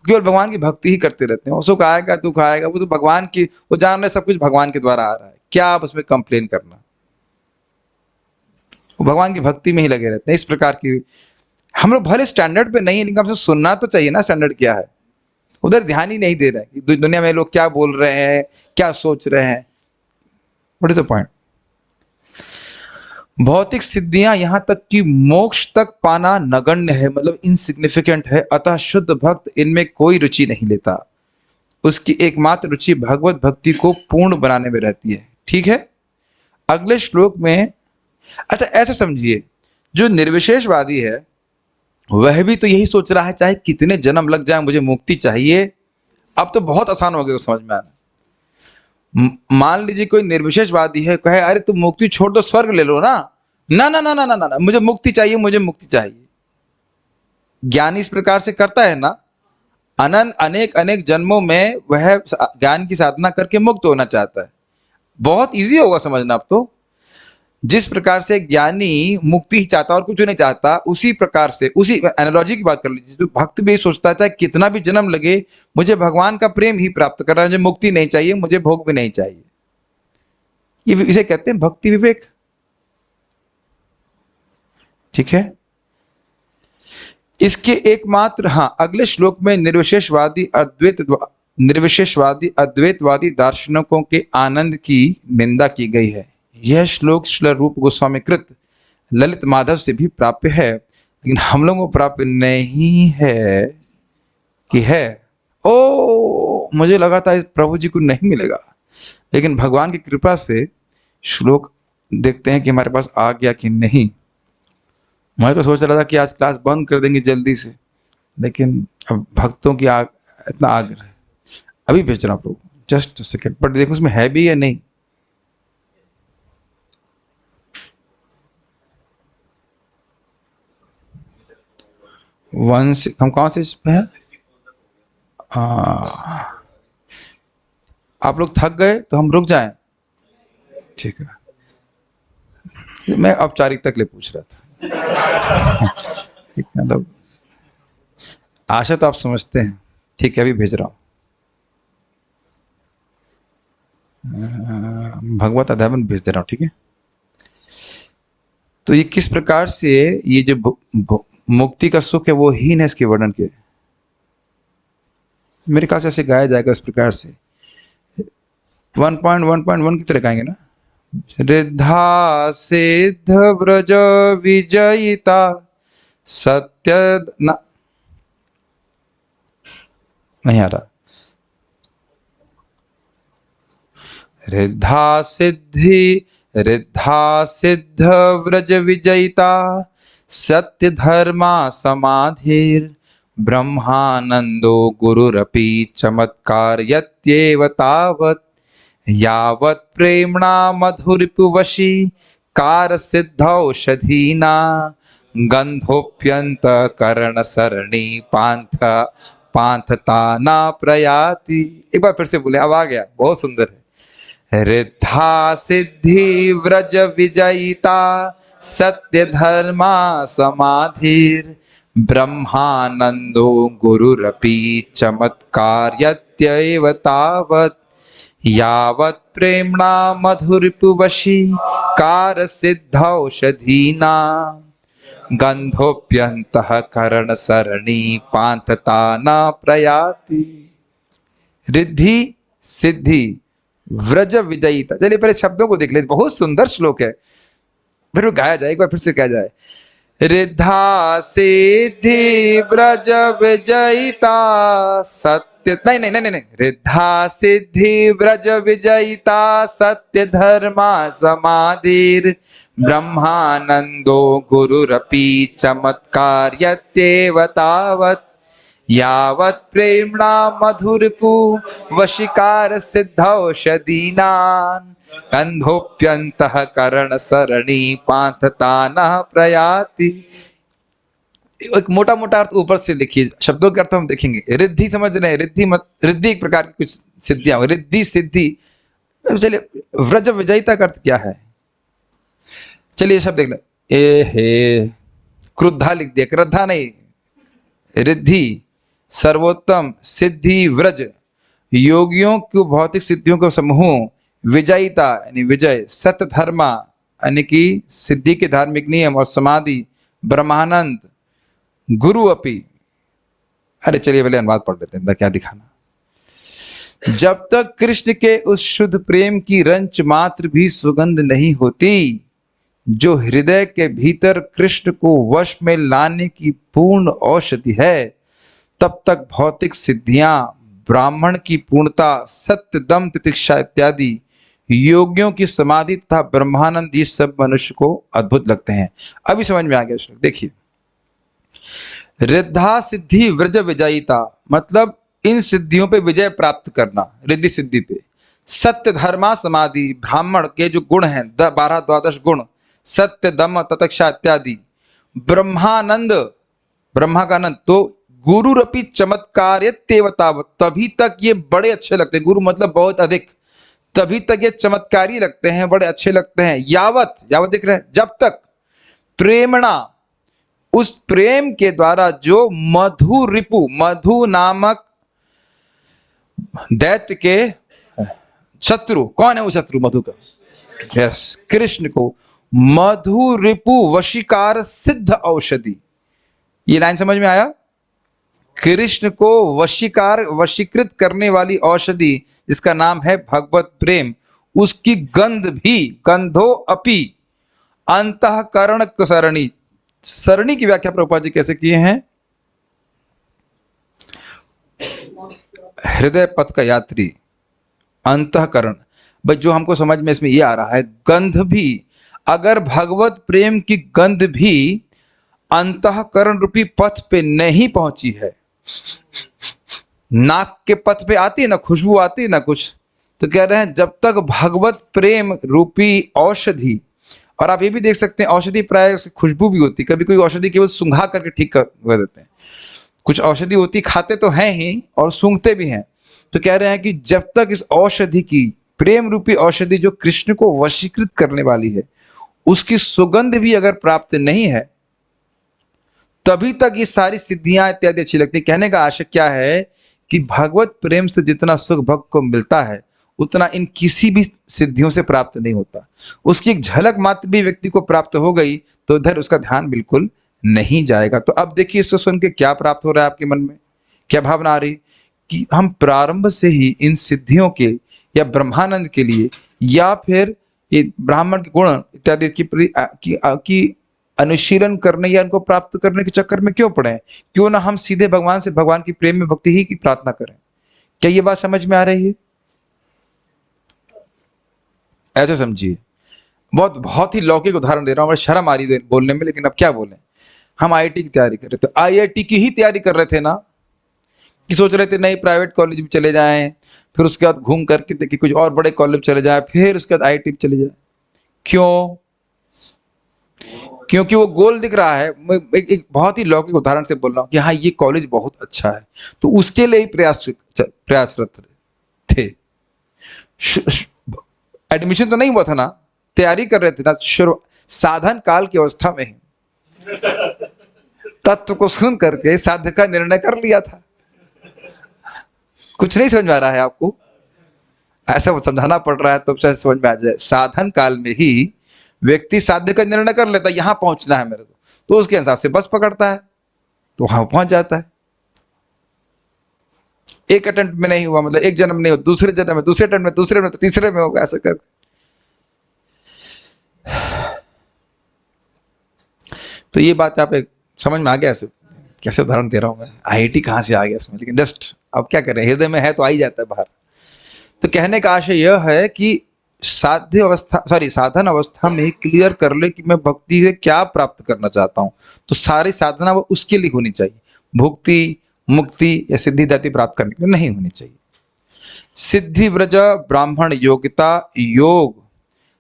केवल भगवान की भक्ति ही करते रहते हैं। सुख आएगा दुख आएगा, वो तो भगवान की, वो जान रहे सब कुछ भगवान के द्वारा आ रहा है, क्या आप उसमें कंप्लेन करना। वो भगवान की भक्ति में ही लगे रहते हैं। इस प्रकार की हम लोग भले स्टैंडर्ड पे नहीं है, लेकिन हमसे सुनना तो चाहिए ना स्टैंडर्ड क्या है। उधर ध्यान ही नहीं दे रहे हैं कि दुनिया में लोग क्या बोल रहे हैं, क्या सोच रहे हैं। What is the point? भौतिक सिद्धियां यहां तक कि मोक्ष तक पाना नगण्य है, मतलब इनसिग्निफिकेंट है। अतः शुद्ध भक्त इनमें कोई रुचि नहीं लेता, उसकी एकमात्र रुचि भगवत भक्ति को पूर्ण बनाने में रहती है। ठीक है, अगले श्लोक में, अच्छा ऐसा समझिए, जो निर्विशेषवादी है वह भी तो यही सोच रहा है, चाहे कितने जन्म लग जाए मुझे मुक्ति चाहिए। अब तो बहुत आसान हो गया समझ में आना। मान लीजिए कोई निर्विशेषवादी है, कहे अरे तुम मुक्ति छोड़ दो, स्वर्ग ले लो ना, ना ना ना ना ना ना, मुझे मुक्ति चाहिए, मुझे मुक्ति चाहिए। ज्ञानी इस प्रकार से करता है ना, अनेक अनेक जन्मों में वह ज्ञान की साधना करके मुक्त होना चाहता है। बहुत इजी होगा समझना। अब तो जिस प्रकार से ज्ञानी मुक्ति ही चाहता और कुछ नहीं चाहता, उसी प्रकार से, उसी एनालॉजी की बात कर लीजिए, तो भक्त भी सोचता है चाहे कितना भी जन्म लगे मुझे भगवान का प्रेम ही प्राप्त करना है, मुझे मुक्ति नहीं चाहिए, मुझे भोग भी नहीं चाहिए। ये इसे कहते हैं भक्ति विवेक। ठीक है, इसके एकमात्र, हाँ, अगले श्लोक में निर्विशेषवादी अद्वैतवादी दार्शनिकों के आनंद की निंदा की गई है। यह श्लोक श्री रूप गोस्वामी कृत ललित माधव से भी प्राप्य है, लेकिन हम लोगों को प्राप्य नहीं है कि है। ओ, मुझे लगा था प्रभु जी को नहीं मिलेगा, लेकिन भगवान की कृपा से श्लोक देखते हैं कि हमारे पास आ गया कि नहीं। मैं तो सोच रहा था कि आज क्लास बंद कर देंगे जल्दी से, लेकिन अब भक्तों की इतना आग्रह है, अभी भेज रहा हूँ प्रभु, जस्ट सेकेंड। बट देखो उसमें है भी या नहीं। हम कौन से हैं? आप लोग थक गए तो हम रुक जाएं? ठीक है, मैं औपचारिकता के लिए पूछ रहा था। मतलब आशा तो आप समझते हैं। ठीक है, अभी भेज रहा हूँ। भगवत अध्यापन भेज दे रहा हूँ। ठीक है। तो ये किस प्रकार से ये जो मुक्ति का सुख है वो हीन है इसके वर्णन के। मेरे ख्याल से ऐसे गाया जाएगा इस प्रकार से 1.1.1 की तरह गाएंगे ना। रिद्धा सिद्ध ब्रज विजयिता सत्य ना, नहीं आ रहा। रिद्धा सिद्ध व्रज विजयिता सत्य धर्मा समाधिर ब्रह्मानंदो गुरुरपि चमत्कार यत्येव तावत् यावत् प्रेम्णा मधुरिपुवशी कार सिद्धौषधीना गंधोप्यंत करण सरणी पांथता ना प्रयाति। एक बार फिर से बोले, अब आ गया, बहुत सुंदर है। रिद्धा सिद्धि व्रज विजयिता सत्य धर्मा समाधिर ब्रह्मानंदो गुरुरपि चमत्कार यत्येव तावत् यावत् प्रेम्णा मधुरिपुवशी कार सिद्धौषधीना गंधोप्यंतः करण सरणी पांथता न प्रयाति। रिद्धि सिद्धि व्रज विजयिता। चलिए पहले शब्दों को देख ले, बहुत सुंदर श्लोक है, फिर गाया जाए, एक बार फिर से गाया जाए। रिद्धा सिद्धि व्रज विजयिता सत्य, नहीं, रिद्धा सिद्धि व्रज विजयिता सत्य धर्मा समाधिर ब्रह्मानंदो गुरुरपि चमत्कार यत्येव तावत् यावत् प्रेम्णा मधुरिपु वशिकार सिद्धौषधीनां गंधोप्यंतः करण सरणी पांथता न प्रयाति। एक मोटा मोटा अर्थ ऊपर से लिखिए, शब्दों के अर्थ हम देखेंगे। रिद्धि समझ रहे हैं, रिद्धि एक प्रकार की कुछ सिद्धियां, रिद्धि सिद्धि। चलिए व्रज विजयिता का अर्थ क्या है, चलिए शब्द देख ले। ए हे क्रुद्धा लिख दिया, क्रुद्धा नहीं, रिद्धि सर्वोत्तम, सिद्धि व्रज योगियों की भौतिक सिद्धियों का समूह, विजयिता यानी विजय, सत्य धर्मा यानी कि सिद्धि के धार्मिक नियम, और समाधि, ब्रह्मानंद, गुरु अपि। अरे चलिए पहले अनुवाद पढ़ लेते हैं, क्या दिखाना। जब तक कृष्ण के उस शुद्ध प्रेम की रंच मात्र भी सुगंध नहीं होती जो हृदय के भीतर कृष्ण को वश में लाने की पूर्ण औषधि है, तब तक भौतिक सिद्धियां, ब्राह्मण की पूर्णता, सत्य, दम, तितिक्षा इत्यादि योगियों की समाधि तथा ब्रह्मानंद, ये सब मनुष्य को अद्भुत लगते हैं। अभी समझ में आ गया श्लोक, देखिए। रिद्धा सिद्धि व्रज विजयिता मतलब इन सिद्धियों पे विजय प्राप्त करना, रिद्धि सिद्धि पे। सत्य धर्मा समाधि, ब्राह्मण के जो गुण हैं 12-12 गुण, सत्य, दम, ततिक्षा इत्यादि। ब्रह्मानंद, ब्रह्मा का आनंद, तो गुरुरपि चमत्कार तावत्, तभी तक ये बड़े अच्छे लगते हैं। गुरु मतलब बहुत अधिक, तभी तक ये चमत्कारी लगते हैं, बड़े अच्छे लगते हैं। यावत, यावत दिख रहे हैं, जब तक। प्रेमणा, उस प्रेम के द्वारा जो मधु रिपु, मधु नामक दैत्य के शत्रु, कौन है वो शत्रु मधु का? यस, कृष्ण को मधु रिपु वशीकार सिद्ध औषधि। ये लाइन समझ में आया? कृष्ण को वशीकृत करने वाली औषधि जिसका नाम है भगवत प्रेम, उसकी गंध भी, गंधो अपि अंतःकरण सरणी। सरणी की व्याख्या प्रभुपाद जी कैसे किए हैं? हृदय पथ का यात्री, अंतःकरण। भाई जो हमको समझ में इसमें ये आ रहा है, गंध भी, अगर भगवत प्रेम की गंध भी अंतःकरण रूपी पथ पे नहीं पहुंची है, नाक के पथ पे आती है ना, खुशबू आती है ना कुछ, तो कह रहे हैं जब तक भगवत प्रेम रूपी औषधि, और आप ये भी देख सकते हैं औषधि प्राय खुशबू भी होती, कभी कोई औषधि केवल सूंघा करके ठीक कर देते हैं, कुछ औषधि होती खाते तो हैं ही और सूंघते भी हैं। तो कह रहे हैं कि जब तक इस औषधि की, प्रेम रूपी औषधि जो कृष्ण को वशीकृत करने वाली है, उसकी सुगंध भी अगर प्राप्त नहीं है, तभी तक ये सारी सिद्धियां इत्यादि अच्छी लगती है। कहने का आशय क्या है कि भगवत प्रेम से जितना सुख भक्त को मिलता है, उतना इन किसी भी सिद्धियों से प्राप्त नहीं होता। उसकी एक झलक मात्र भी व्यक्ति को प्राप्त हो गई तो इधर उसका ध्यान बिल्कुल नहीं जाएगा। तो अब देखिए इसको सुन के क्या प्राप्त हो रहा है आपके मन में, क्या भावना आ रही कि हम प्रारंभ से ही इन सिद्धियों के या ब्रह्मानंद के लिए या फिर ये ब्राह्मण के गुण इत्यादि की अनुशीलन करने या इनको प्राप्त करने के चक्कर में क्यों पड़े हैं? क्यों ना हम सीधे भगवान से भगवान की प्रेम में भक्ति ही की प्रार्थना करें। क्या ये बात समझ में आ रही है? ऐसे समझिए, बहुत ही लौकिक उदाहरण दे रहा हूं, मैं शर्म आ रही है बोलने में, लेकिन अब क्या बोलें। हम आईआईटी की तैयारी कर रहे थे, आईआईटी की ही तैयारी कर रहे थे ना, कि सोच रहे थे नई प्राइवेट कॉलेज में चले जाएं, फिर उसके बाद घूम करके देखिए कुछ और बड़े कॉलेज चले जाएं, फिर उसके बाद आईआईटी में चले जाएं। क्यों? क्योंकि वो गोल दिख रहा है। मैं एक बहुत ही लौकिक उदाहरण से बोल रहा हूँ कि हाँ ये कॉलेज बहुत अच्छा है, तो उसके लिए ही प्रयासरत थे। एडमिशन तो नहीं हुआ था ना, तैयारी कर रहे थे ना, साधन काल की अवस्था में ही तत्व को सुन करके साध्य का निर्णय कर लिया था। कुछ नहीं समझ में आ रहा है आपको? ऐसा समझाना पड़ रहा है तो शायद समझ में आ जाए। साधन काल में ही व्यक्ति साध्य का निर्णय कर लेता है, यहां पहुंचना है मेरे को, तो उसके हिसाब से बस पकड़ता है तो वहां पहुंच जाता है। एक अटेम्प्ट में नहीं हुआ मतलब एक जन्म नहीं हुआ, दूसरे जन्म में, दूसरे अटेम्प्ट में, दूसरे में, तो तीसरे में होगा, ऐसा कर। तो ये बात आप एक समझ में आ गया? ऐसे कैसे उदाहरण दे रहा हूं मैं, आईआईटी कहां से आ गया इसमें, लेकिन जस्ट अब क्या करें, हृदय में है तो आ ही जाता है बाहर। तो कहने का आशय यह है कि साधन अवस्था में ही क्लियर कर ले कि मैं भक्ति से क्या प्राप्त करना चाहता हूं, तो सारी साधना वो उसके लिए होनी चाहिए, भुक्ति, मुक्ति या सिद्धि दाति प्राप्त करने के लिए नहीं होनी चाहिए। सिद्धि व्रज ब्राह्मण योग्यता, योग,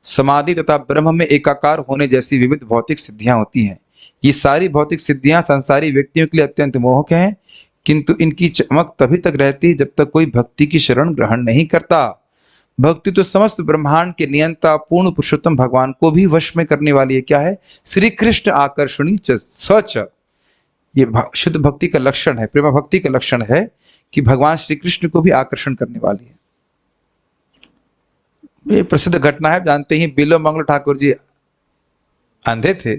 समाधि तथा ब्रह्म में एकाकार होने जैसी विविध भौतिक सिद्धियां होती हैं। ये सारी भौतिक सिद्धियां संसारी व्यक्तियों के लिए अत्यंत मोहक हैं, किंतु इनकी चमक तभी तक रहती है जब तक कोई भक्ति की शरण ग्रहण नहीं करता। भक्ति तो समस्त ब्रह्मांड के नियंता पूर्ण पुरुषोत्तम भगवान को भी वश में करने वाली है। क्या है? श्री कृष्ण आकर्षणी सच। ये शुद्ध भक्ति का लक्षण है, प्रेम भक्ति का लक्षण है कि भगवान श्री कृष्ण को भी आकर्षण करने वाली है। ये प्रसिद्ध घटना है, जानते ही बिल्व मंगल ठाकुर जी अंधे थे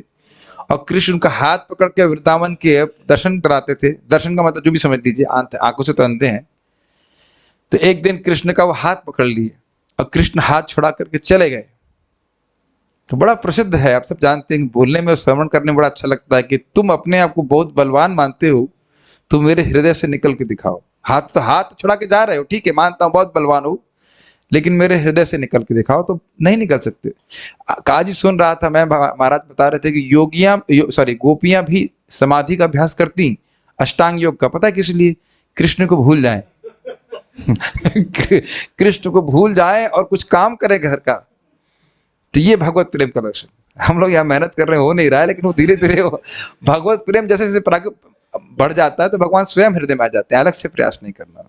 और कृष्ण उनका हाथ पकड़ के वृंदावन के दर्शन कराते थे। दर्शन का मतलब जो भी समझ लीजिए, आंखों से तो अंधे हैं। तो एक दिन कृष्ण का वो हाथ पकड़ लिए और कृष्ण हाथ छुड़ा करके चले गए। तो बड़ा प्रसिद्ध है, आप सब जानते हैं, बोलने में और श्रवण करने में बड़ा अच्छा लगता है कि तुम अपने आप को बहुत बलवान मानते हो, तुम मेरे हृदय से निकल के दिखाओ। हाथ छुड़ा के जा रहे हो, ठीक है, मानता हूं बहुत बलवान हो, लेकिन मेरे हृदय से निकल के दिखाओ। तो नहीं निकल सकते। आज ही सुन रहा था मैं, महाराज बता रहे थे कि गोपियां भी समाधि का अभ्यास करती, अष्टांग योग का। पता है किस लिए? कृष्ण को भूल जाए कृष्ण को भूल जाए और कुछ काम करे घर का। तो ये भगवत प्रेम का लक्षण। हम लोग यहाँ मेहनत कर रहे हो नहीं रहा है, लेकिन वो धीरे धीरे भगवत प्रेम जैसे जैसे बढ़ जाता है तो भगवान स्वयं हृदय में आ जाते हैं, अलग से प्रयास नहीं करना।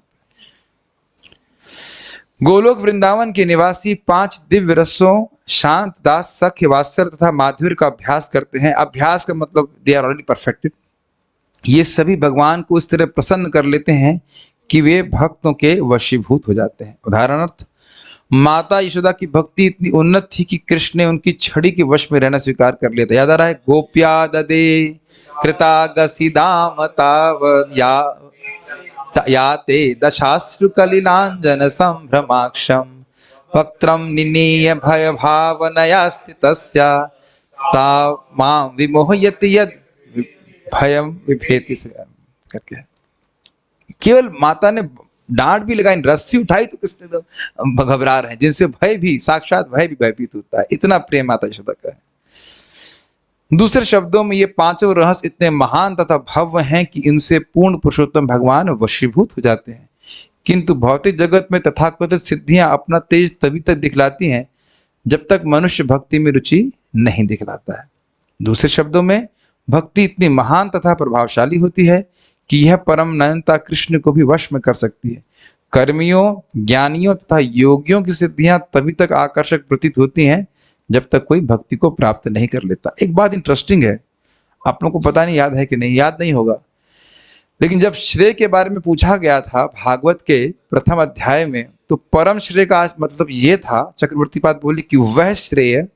गोलोक वृंदावन के निवासी 5 दिव्य रसों शांत, दास, सख्य, वात्सल्य तथा माधुर्य का अभ्यास करते हैं। अभ्यास का मतलब दे आर ऑलरेडी परफेक्टेड। ये सभी भगवान को इस तरह प्रसन्न कर लेते हैं कि वे भक्तों के वशीभूत हो जाते हैं। उदाहरणार्थ, माता यशोदा की भक्ति इतनी उन्नत थी कि कृष्ण ने उनकी छड़ी के वश में रहना स्वीकार कर लिया था। याद आ रहा है? गोप्या ददे कृतागसिदाम याते दशाश्रु कलिलांजन संभ्रमाक्षम वक्त्रम निनीय भय भावनया स्थितस्या सा मां विमोहयति यद भयम विभेति से करके। केवल माता ने डांट भी लगाई, रस्सी उठाई तो कृष्ण एकदम घबरा रहे हैं, जिनसे भय भी, साक्षात भय भी भयभीत होता है। इतना प्रेम माता यशोदा का है। दूसरे शब्दों में ये पांचों रहस्य इतने महान तथा भव्य हैं कि इनसे पूर्ण पुरुषोत्तम भगवान वशीभूत हो जाते हैं। किंतु भौतिक जगत में तथाकथित सिद्धियां अपना तेज तभी तक दिखलाती हैं जब तक मनुष्य भक्ति में रुचि नहीं दिखलाता है। दूसरे शब्दों में, भक्ति इतनी महान तथा प्रभावशाली होती है कि यह परम नयनता कृष्ण को भी वश में कर सकती है। कर्मियों, ज्ञानियों तथा योगियों की सिद्धियां तभी तक आकर्षक प्रतीत होती हैं जब तक कोई भक्ति को प्राप्त नहीं कर लेता। एक बात इंटरेस्टिंग है, आप लोगों को पता नहीं याद है कि नहीं, याद नहीं होगा, लेकिन जब श्रेय के बारे में पूछा गया था भागवत के प्रथम अध्याय में, तो परम श्रेय का मतलब ये था, चक्रवर्ती पाद बोले कि वह श्रेय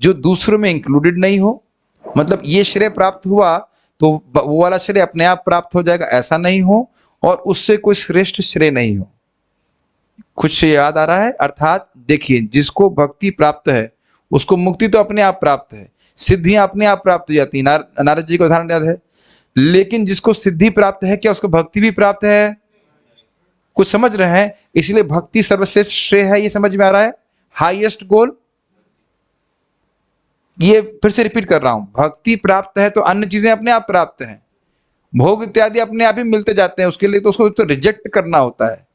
जो दूसरों में इंक्लूडेड नहीं हो, मतलब ये श्रेय प्राप्त हुआ तो वो वाला श्रेय अपने आप प्राप्त हो जाएगा, ऐसा नहीं हो, और उससे कोई श्रेष्ठ श्रेय नहीं हो। कुछ याद आ रहा है? अर्थात देखिए, जिसको भक्ति प्राप्त है उसको मुक्ति तो अपने आप प्राप्त है, सिद्धियां अपने आप प्राप्त हो जाती है। नारद जी का उदाहरण याद है। लेकिन जिसको सिद्धि प्राप्त है, क्या उसको भक्ति भी प्राप्त है? कुछ समझ रहे हैं? इसलिए भक्ति सर्वश्रेष्ठ श्रेय है, ये समझ में आ रहा है, हाईएस्ट गोल। ये फिर से रिपीट कर रहा हूं, भक्ति प्राप्त है तो अन्य चीजें अपने आप प्राप्त हैं, भोग इत्यादि अपने आप ही मिलते जाते हैं, उसके लिए तो उसको तो रिजेक्ट करना होता है,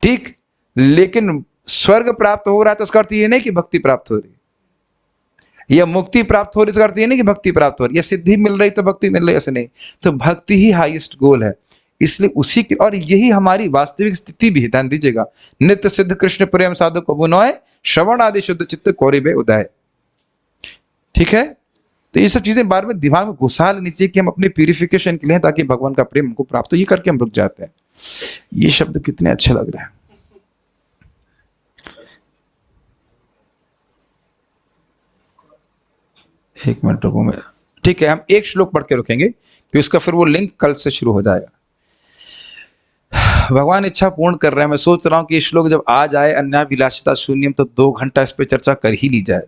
ठीक। लेकिन स्वर्ग प्राप्त हो रहा है तो उसका अर्थ ये नहीं कि भक्ति प्राप्त हो रही है, या मुक्ति प्राप्त हो रही है तो उसका अर्थ ये नहीं कि भक्ति प्राप्त हो रही है, या सिद्धि मिल रही तो भक्ति मिल रही है, ऐसे नहीं। तो भक्ति ही हाईएस्ट गोल है। इसलिए उसी की, और यही हमारी वास्तविक स्थिति भी है। ध्यान दीजिएगा, नित्य सिद्ध कृष्ण प्रेम साधु को बुनोय, श्रवण आदि शुद्ध चित्त कौरिबे उदय। ठीक है, तो ये सब चीजें बार बार दिमाग में घुसा लेनी चाहिए कि हम अपने प्यूरिफिकेशन के लिए, ताकि भगवान का प्रेम हमको प्राप्त हो। ये करके हम रुक जाते हैं। ये शब्द कितने अच्छे लग रहे हैं। एक मिनट रुको मेरा, ठीक है, हम एक श्लोक पढ़ के रुकेंगे, फिर उसका फिर वो लिंक कल से शुरू हो जाएगा। भगवान इच्छा पूर्ण कर रहे हैं। मैं सोच रहा हूं कि ये श्लोक जब आ जाए अन्याभिलाषिता शून्यम, तो 2 घंटा इस पे चर्चा कर ही ली जाए।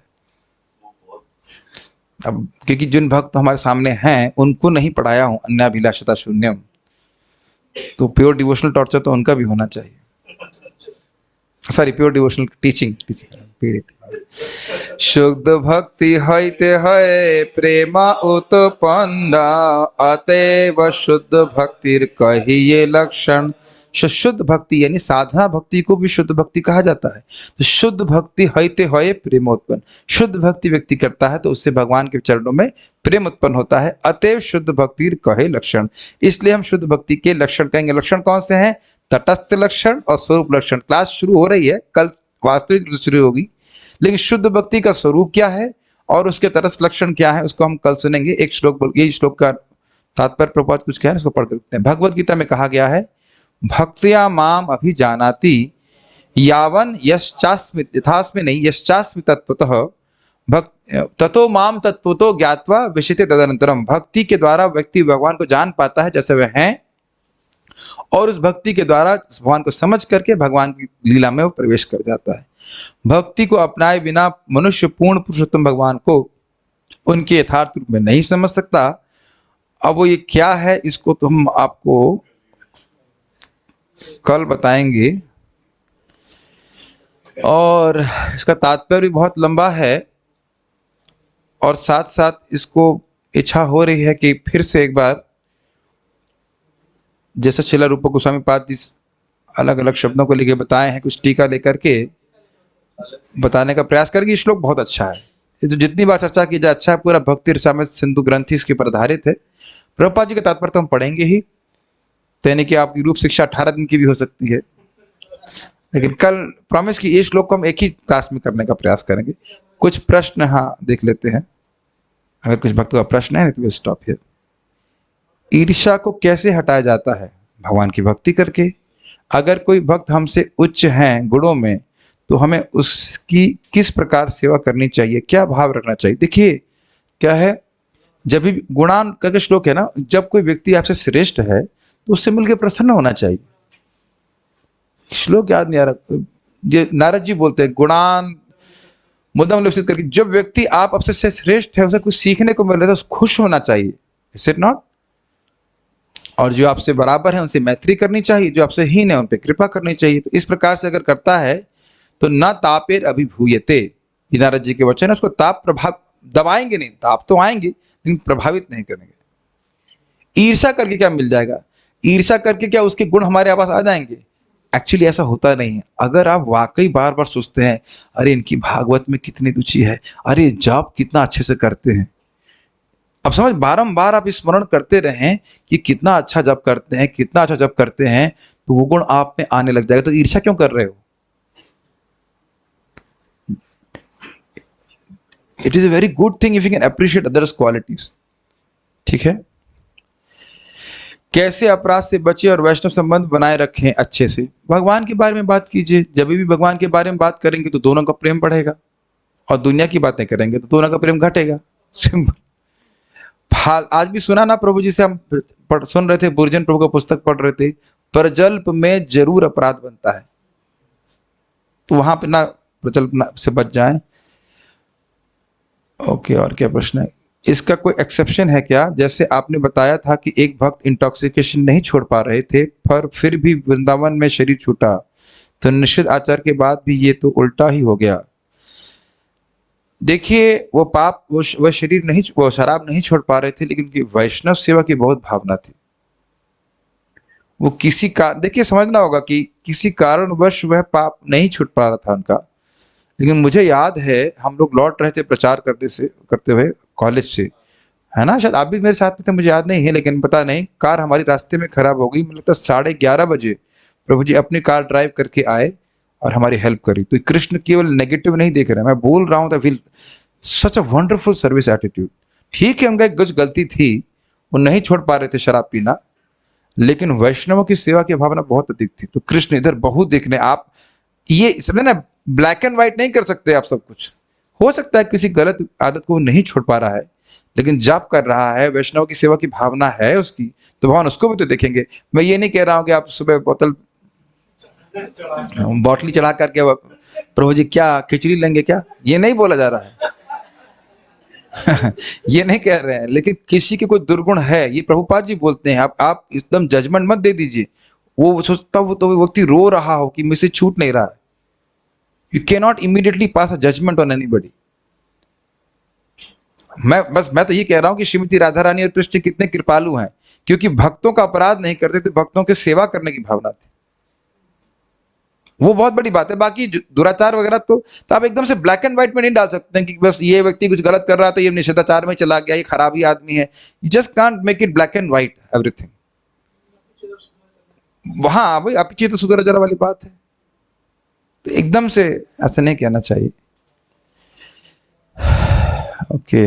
अब क्योंकि जिन भक्त हमारे सामने हैं उनको नहीं पढ़ाया हूं अन्याभिलाषिता शून्यम, तो प्योर डिवोशनल टॉर्चर तो उनका भी होना चाहिए। Sorry, pure devotional teaching period. शुद्ध भक्ति हईते है प्रेमा उत्पन्न, अतएव शुद्ध भक्तिर कहिए लक्षण। शुद्ध भक्ति यानी साधना भक्ति को भी शुद्ध भक्ति कहा जाता है। तो शुद्ध भक्ति हईते है प्रेमोत्पन्न, शुद्ध भक्ति व्यक्ति करता है तो उससे भगवान के चरणों में प्रेम उत्पन्न होता है। अतएव शुद्ध भक्ति कहे लक्षण, इसलिए हम शुद्ध भक्ति के लक्षण कहेंगे। लक्षण कौन से हैं? तटस्थ लक्षण और स्वरूप लक्षण। क्लास शुरू हो रही है, कल वास्तविक शुरू होगी, लेकिन शुद्ध भक्ति का स्वरूप क्या है और उसके तटस्थ लक्षण क्या है उसको हम कल सुनेंगे। एक श्लोक, ये श्लोक का तात्पर्य प्रपात कुछ क्या है उसको पढ़ कर देखते हैं। भगवद गीता में कहा गया है, भक्त्या माम अभिजानाति यावन यश्चास्मि, यथास्मि नहीं, यश्चास्मि तत्वतः ततो माम तत्वतो ज्ञात्वा विशिते तदनंतरम। भक्ति के द्वारा व्यक्ति भगवान को जान पाता है जैसे वह हैं, और उस भक्ति के द्वारा भगवान को समझ करके भगवान की लीला में वो प्रवेश कर जाता है। भक्ति को अपनाए बिना मनुष्य पूर्ण पुरुषोत्तम भगवान को उनके यथार्थ रूप में नहीं समझ सकता। अब वो ये क्या है, इसको तो हम आपको कल बताएंगे, और इसका तात्पर्य भी बहुत लंबा है, और साथ साथ इसको इच्छा हो रही है कि फिर से एक बार, जैसे शिला रूप गोस्वामी पाद जी अलग अलग शब्दों को लेके बताए हैं, कुछ टीका लेकर के बताने का प्रयास करेंगे। ये श्लोक बहुत अच्छा है, ये तो जितनी बार चर्चा की जाए अच्छा है। पूरा भक्ति रसामृत सिंधु ग्रंथि इसके पर आधारित है। प्रभुपाद जी का तात्पर्य तो हम पढ़ेंगे ही, तो यानी कि आपकी रूप शिक्षा 18 दिन की भी हो सकती है, लेकिन कल प्रॉमिस की ये श्लोक को हम एक ही क्लास में करने का प्रयास करेंगे। कुछ प्रश्न हाँ देख लेते हैं, अगर कुछ भक्तों का प्रश्न है तो स्टॉप हियर। ईर्ष्या को कैसे हटाया जाता है? भगवान की भक्ति करके। अगर कोई भक्त हमसे उच्च हैं गुणों में, तो हमें उसकी किस प्रकार सेवा करनी चाहिए, क्या भाव रखना चाहिए? देखिए क्या है, जब भी गुणान का श्लोक है ना, जब कोई व्यक्ति आपसे श्रेष्ठ है तो उससे मिलकर प्रसन्न होना चाहिए। श्लोक याद नहीं आ रहा, ये नारद जी बोलते हैं, गुणान मुद्दम लिप्सित करके, जब व्यक्ति आप आपसे श्रेष्ठ है उसे कुछ सीखने को मिल रहा है तो खुश होना चाहिए, इज इट नॉट? और जो आपसे बराबर है उनसे मैत्री करनी चाहिए, जो आपसे हीन है उन पर कृपा करनी चाहिए। तो इस प्रकार से अगर करता है तो न तापेर अभिभूयते, ये नारद जी के वचन है। उसको ताप प्रभाव दबाएंगे नहीं, ताप तो आएंगे लेकिन प्रभावित नहीं करेंगे। ईर्ष्या करके क्या मिल जाएगा? ईर्ष्या करके क्या उसके गुण हमारे पास आ जाएंगे? एक्चुअली ऐसा होता नहीं है। अगर आप वाकई बार बार सोचते हैं, अरे इनकी भागवत में कितनी रुचि है, अरे जाप कितना अच्छे से करते हैं, अब समझ, बारंबार आप स्मरण करते रहें कि कितना अच्छा जप करते हैं, कितना अच्छा जप करते हैं, तो वो गुण आप में आने लग जाएगा। तो ईर्ष्या क्यों कर रहे हो? It is a very good thing if you can appreciate others qualities. ठीक है, कैसे अपराध से बचे और वैष्णव संबंध बनाए रखें अच्छे से? भगवान के बारे में बात कीजिए। जब भी भगवान के बारे में बात करेंगे तो दोनों का प्रेम बढ़ेगा, और दुनिया की बातें करेंगे तो दोनों का प्रेम घटेगा। सिंपल। आज भी सुना ना प्रभु जी से, हम सुन रहे थे, बुर्जन प्रभु का पुस्तक पढ़ रहे थे, प्रजल्प में जरूर अपराध बनता है, तो वहां पे ना प्रजल्प से बच जाएं। ओके, और क्या प्रश्न है? इसका कोई एक्सेप्शन है क्या? जैसे आपने बताया था कि एक भक्त इंटॉक्सिकेशन नहीं छोड़ पा रहे थे पर फिर भी वृंदावन में शरीर छूटा, तो निश्चित आचार के बाद भी ये तो उल्टा ही हो गया। देखिए, वो पाप, वो शरीर नहीं, वो शराब नहीं छोड़ पा रहे थे, लेकिन उनकी वैष्णव सेवा की बहुत भावना थी। वो किसी का, देखिए समझना होगा कि किसी कारणवश वह पाप नहीं छूट पा रहा था उनका। लेकिन मुझे याद है, हम लोग लौट रहे थे प्रचार करते हुए कॉलेज से, है ना, शायद आप भी मेरे साथ में थे, मुझे याद नहीं है, लेकिन पता नहीं, कार हमारी रास्ते में खराब हो गई। मुझे लगता है 11:30 बजे प्रभु जी अपनी कार ड्राइव करके आए और हमारी हेल्प करी। तो कृष्ण केवल नेगेटिव नहीं देख रहे हैं, मैं बोल रहा हूँ तो feel such a wonderful service attitude. ठीक है, उनका कुछ गलती थी, वो नहीं छोड़ पा रहे थे शराब पीना, लेकिन वैष्णवों की सेवा की भावना बहुत अधिक थी। तो कृष्ण इधर बहुत देखने, आप ये समझे ना, ब्लैक एंड व्हाइट नहीं कर सकते आप सब कुछ। हो सकता है किसी गलत आदत को नहीं छोड़ पा रहा है, लेकिन जाप कर रहा है, वैष्णव की सेवा की भावना है उसकी, तो भगवान उसको भी तो देखेंगे। मैं ये नहीं कह रहा हूँ कि आप सुबह बॉटली चढ़ा करके प्रभु जी क्या खिचड़ी लेंगे क्या, ये नहीं बोला जा रहा है। ये नहीं कह रहे हैं, लेकिन किसी के कोई दुर्गुण है, ये प्रभुपाद जी बोलते हैं, आप एकदम जजमेंट मत दे दीजिए। वो सोचता, वो तो व्यक्ति रो रहा हो कि मुझसे छूट नहीं रहा है, you can not immediately pass a judgment on anybody. मैं तो ये कह रहा हूं कि श्रीमती राधा रानी और कृष्ण कितने कृपालु हैं, क्योंकि भक्तों का अपराध नहीं करते थे, भक्तों की सेवा करने की भावना थी। वो बहुत बड़ी बात है। बाकी दुराचार वगैरह तो आप एकदम से ब्लैक एंड व्हाइट में नहीं डाल सकते हैं कि बस ये व्यक्ति कुछ गलत कर रहा है तो ये निषेधाचार में चला गया, ये खराबी आदमी है। You just can't make it black and white everything. हाँ भाई, आप पीछे तो सुधर जरा वाली बात है, तो एकदम से ऐसा नहीं कहना चाहिए। ओके,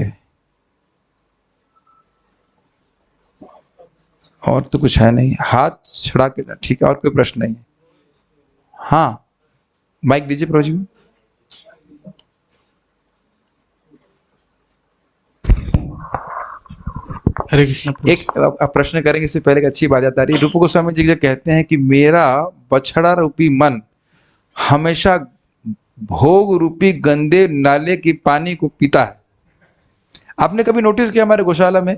और तो कुछ है नहीं, हाथ छड़ा के, ठीक है, और कोई प्रश्न नहीं है? हाँ, माइक दीजिए प्रभु जी। हरे कृष्ण। एक प्रश्न करेंगे इससे पहले, एक अच्छी बात आता रही। रूप गोस्वामी जी जो कहते हैं कि मेरा बछड़ा रूपी मन हमेशा भोग रूपी गंदे नाले की पानी को पीता है। आपने कभी नोटिस किया हमारे गौशाला में,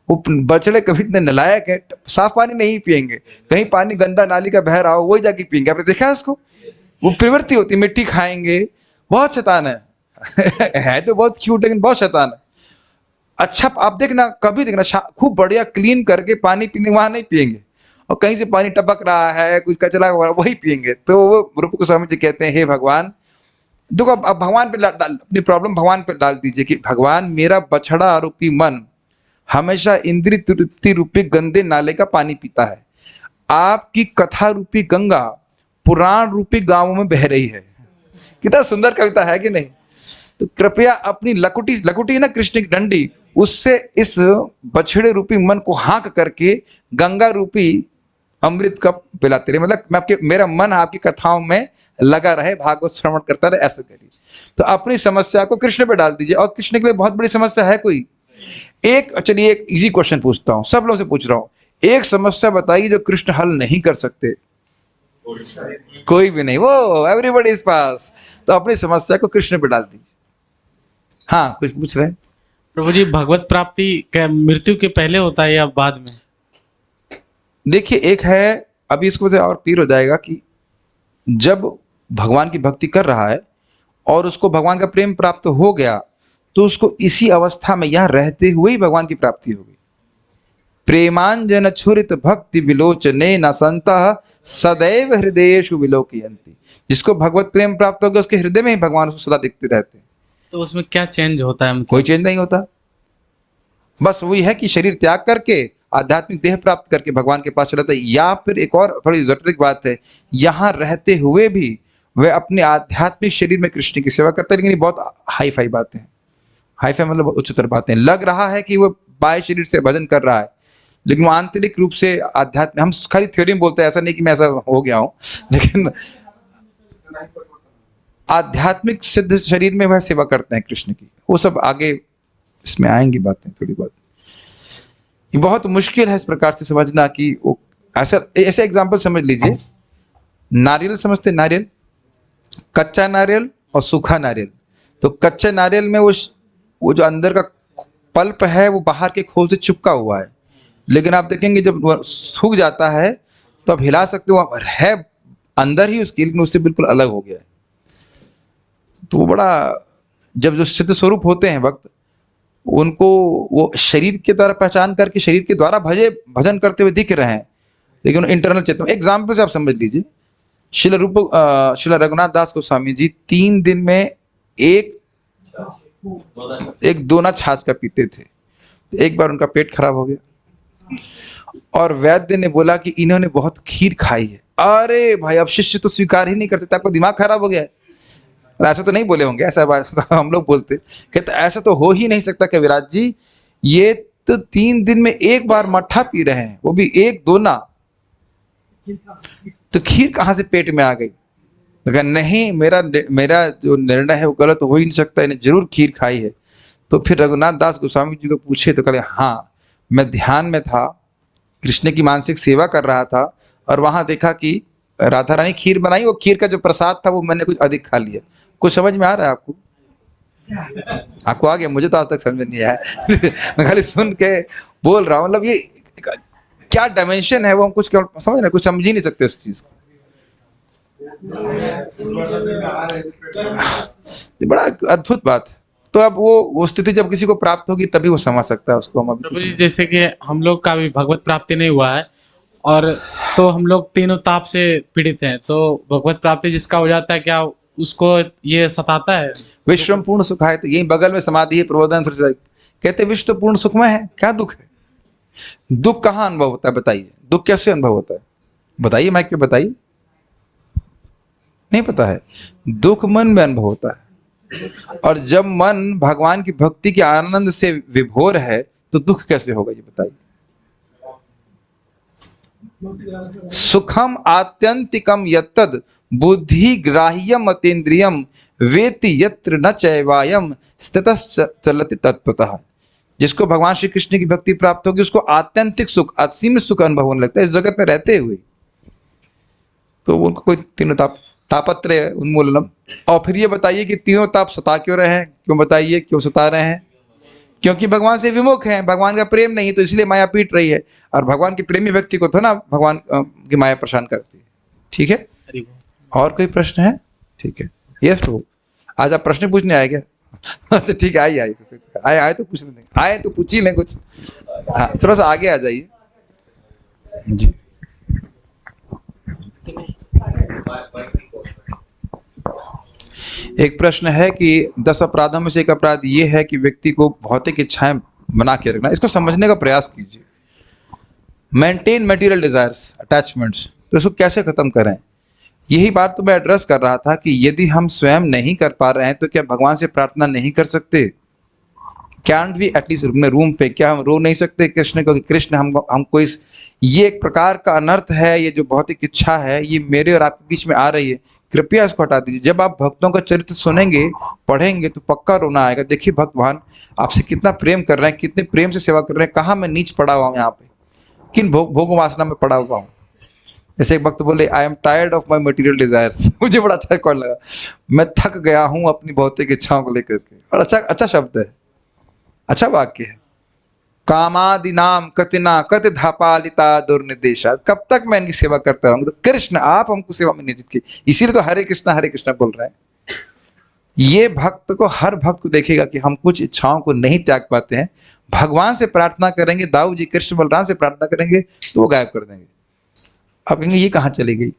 वो बछड़े कभी इतने नालायक है, साफ पानी नहीं पियेंगे, कहीं पानी गंदा नाली का बह रहा हो वही जाके पियेंगे। आपने देखा है उसको? वो प्रवृत्ति होती, मिट्टी खाएंगे, बहुत शैतान है। है तो बहुत क्यूट, लेकिन बहुत शैतान है। अच्छा, आप देखना, कभी देखना, खूब बढ़िया क्लीन करके पानी पीने वहां नहीं पियेंगे, और कहीं से पानी टपक रहा है, कुछ कचरा वही पियेंगे। तो वो रूप गोस्वामी जी कहते हैं, हे भगवान, देखो अब भगवान पे अपनी प्रॉब्लम भगवान पे डाल दीजिए कि भगवान मेरा बछड़ा रूपी मन हमेशा इंद्रिय तृप्ति रूपी गंदे नाले का पानी पीता है। आपकी कथा रूपी गंगा पुराण रूपी गांवों में बह रही है। कितना सुंदर कविता है कि नहीं? तो कृपया अपनी लकुटी है ना कृष्ण की डंडी, उससे इस बछड़े रूपी मन को हाँक करके गंगा रूपी अमृत कप पिलाते रहे। मतलब मेरा मन आपकी कथाओं में लगा रहे, भागवत श्रवण करता रहे, ऐसे करिए। तो अपनी समस्या को कृष्ण पे डाल दीजिए। और कृष्ण के लिए बहुत बड़ी समस्या है कोई? चलिए एक इजी क्वेश्चन पूछता हूँ, सब लोगों से पूछ रहा हूँ, एक समस्या बताइए जो कृष्ण हल नहीं कर सकते। कोई भी नहीं, वो एवरीबॉडी इज पास। तो अपनी समस्या को कृष्ण पे डाल दीजिए। हाँ, कुछ पूछ रहे हैं? प्रभु जी, भगवत प्राप्ति क्या मृत्यु के पहले होता है या बाद में? देखिए, एक है, अभी इसको से और क्लियर हो जाएगा कि जब भगवान की भक्ति कर रहा है और उसको भगवान का प्रेम प्राप्त हो गया, तो उसको इसी अवस्था में यहाँ रहते हुए ही भगवान की प्राप्ति होगी। प्रेमांजन छुरित भक्ति विलोचने न संतः सदैव हृदयेषु विलोकयन्ति। जिसको भगवत प्रेम प्राप्त हो गया, उसके हृदय में ही भगवान उसको सदा दिखते रहते हैं। तो उसमें क्या चेंज होता है? कोई चेंज नहीं होता, बस वही है कि शरीर त्याग करके आध्यात्मिक देह प्राप्त करके भगवान के पास चलाता है। या फिर एक और थोड़ी जटिल बात है, यहाँ रहते हुए भी वह अपने आध्यात्मिक शरीर में कृष्ण की सेवा करता है। लेकिन ये बहुत हाई फाई बातें हैं, हाई फाई मतलब उच्चतर बातें। लग रहा है कि वो बाह्य शरीर से भजन कर रहा है, लेकिन वो आंतरिक रूप से आध्यात्म, हम खाली थ्योरी में बोलते हैं, ऐसा नहीं कि मैं ऐसा हो गया हूँ, लेकिन आध्यात्मिक सिद्ध शरीर में वह सेवा करते हैं कृष्ण की। वो सब आगे इसमें आएंगी बातें थोड़ी बहुत। ये बहुत मुश्किल है इस प्रकार से समझना कि वो ऐसा, ऐसे एग्जाम्पल समझ लीजिए, नारियल समझते, नारियल, कच्चा नारियल और सूखा नारियल। तो कच्चे नारियल में वो जो अंदर का पल्प है वो बाहर के खोल से चिपका हुआ है, लेकिन आप देखेंगे जब वो सूख जाता है तो आप हिला सकते हो, है अंदर ही उसकी, लेकिन उससे बिल्कुल अलग हो गया है। तो वो बड़ा, जब जो सिद्ध स्वरूप होते हैं वक्त, उनको वो शरीर के द्वारा पहचान करके शरीर के द्वारा भजन करते हुए दिख रहे हैं, लेकिन इंटरनल चेतन। एग्जाम्पल से आप समझ लीजिए, श्रील रघुनाथ दास गोस्वामी जी 3 दिन में एक दोना छाछ का पीते थे। तो एक बार उनका पेट खराब हो गया और वैद्य ने बोला कि इन्होंने बहुत खीर खाई है। अरे भाई, अब शिष्य तो स्वीकार ही नहीं कर सकते, आपका दिमाग खराब हो गया है। ऐसा तो नहीं बोले होंगे, ऐसा बात तो हम लोग बोलते, कहते ऐसा तो हो ही नहीं सकता कविराज जी, ये तो 3 दिन में एक बार मट्ठा पी रहे हैं, वो भी एक दोना, तो खीर कहाँ से पेट में आ गई? तो कहा नहीं, मेरा जो निर्णय है वो गलत हो ही नहीं सकता, इन्हें जरूर खीर खाई है। तो फिर रघुनाथ दास गोस्वामी जी को पूछे तो कहे हाँ, मैं ध्यान में था, कृष्ण की मानसिक सेवा कर रहा था और वहां देखा कि राधा रानी खीर बनाई, वो खीर का जो प्रसाद था वो मैंने कुछ अधिक खा लिया। कुछ समझ में आ रहा है आपको? आपको आ गया? मुझे तो आज तक समझ में नहीं आया मैं खाली सुन के बोल रहा हूँ। मतलब ये क्या डायमेंशन है वो हम कुछ समझ रहे, कुछ समझ ही नहीं सकते उस चीज को। ये बड़ा अद्भुत बात। तो अब वो स्थिति जब किसी को प्राप्त होगी तभी वो समझ सकता है उसको। हम अभी प्रभु जी, जैसे कि हम लोग का भी भगवत प्राप्ति नहीं हुआ है, और तो हम लोग तीनों ताप से पीड़ित हैं, तो भगवत प्राप्ति जिसका हो जाता है, क्या उसको ये सताता है? विश्व पूर्ण सुख है, तो यही बगल में समाधि है प्रबोधन सरस्वती, कहते विश्व तो पूर्ण सुखमय है, क्या दुख है? दुख कहाँ अनुभव होता है बताइए? दुख कैसे अनुभव होता है बताइए, माइक पे बताइए। नहीं पता है? दुख मन में अनुभव होता है, और जब मन भगवान की भक्ति के आनंद से विभोर है तो दुख कैसे होगा ये बताइए? सुखम आत्यंतिकम यत्तद बुद्धि ग्राह्यम अतीन्द्रियम वेति यत्र न चैवायम स्थितस् चलति तत्पतः। जिसको भगवान श्री कृष्ण की भक्ति प्राप्त होगी उसको आत्यंतिक सुख, असीम सुख अनुभव होने लगता है इस जगत में रहते हुए। तो उनको कोई तीनों तापत्रय उन्मूलनम। और फिर ये बताइए कि तीनों ताप सता क्यों रहे हैं? क्यों बताइए, क्यों सता रहे हैं? क्योंकि भगवान से विमुख हैं, भगवान का प्रेम नहीं, तो इसलिए माया पीट रही है। और भगवान की प्रेमी व्यक्ति को तो ना भगवान की माया परेशान करती है। ठीक है, और कोई प्रश्न है? ठीक है, यस प्रभु, आज आप प्रश्न पूछने आए क्या? अच्छा ठीक है, आए तो पूछ लें, आए तो पूछ ही लें कुछ। हाँ, थोड़ा सा आगे आ जाइए जी। एक प्रश्न है कि 10 अपराधों में से एक अपराध ये है कि व्यक्ति को भौतिक इच्छाएं बना के रखना। इसको समझने का प्रयास कीजिए। मेंटेन मटेरियल डिजायर्स, अटैचमेंट्स, तो इसको कैसे खत्म करें? यही बात तो मैं एड्रेस कर रहा था कि यदि हम स्वयं नहीं कर पा रहे हैं तो क्या भगवान से प्रार्थना नहीं कर सकते? कैंट वी एटलीस्ट अपने रूम पे क्या हम रो नहीं सकते कृष्ण को कि कृष्ण हमको ये एक प्रकार का अनर्थ है, ये जो भौतिक इच्छा है ये मेरे और आपके बीच में आ रही है, कृपया इसको हटा दीजिए। जब आप भक्तों का चरित्र सुनेंगे, पढ़ेंगे तो पक्का रोना आएगा। देखिए भगवान आपसे कितना प्रेम कर रहे हैं, कितने प्रेम से सेवा कर रहे हैं, कहाँ मैं नीच पड़ा हुआ हूँ, यहाँ पे किन भोग वासना में पड़ा हुआ हूँ। जैसे एक भक्त बोले, I am tired of my material desires. मुझे बड़ा अच्छा कौन लगा, मैं थक गया हूँ अपनी भौतिक इच्छाओं को लेकर के। और अच्छा शब्द है, अच्छा वाक्य है। कामादिनाम कतिना कति धापालिता दुर्निदेशा। कब तक मैं इनकी सेवा करता रहूंगा? तो कृष्ण आप हमको सेवा में नियोजित कीजिए। इसीलिए तो हरे कृष्णा बोल रहे हैं। ये भक्त को, हर भक्त को देखेगा कि हम कुछ इच्छाओं को नहीं त्याग पाते हैं, भगवान से प्रार्थना करेंगे, दाऊ जी कृष्ण बलराम से प्रार्थना करेंगे तो वो गायब कर देंगे। आप कहेंगे ये कहाँ चली गई?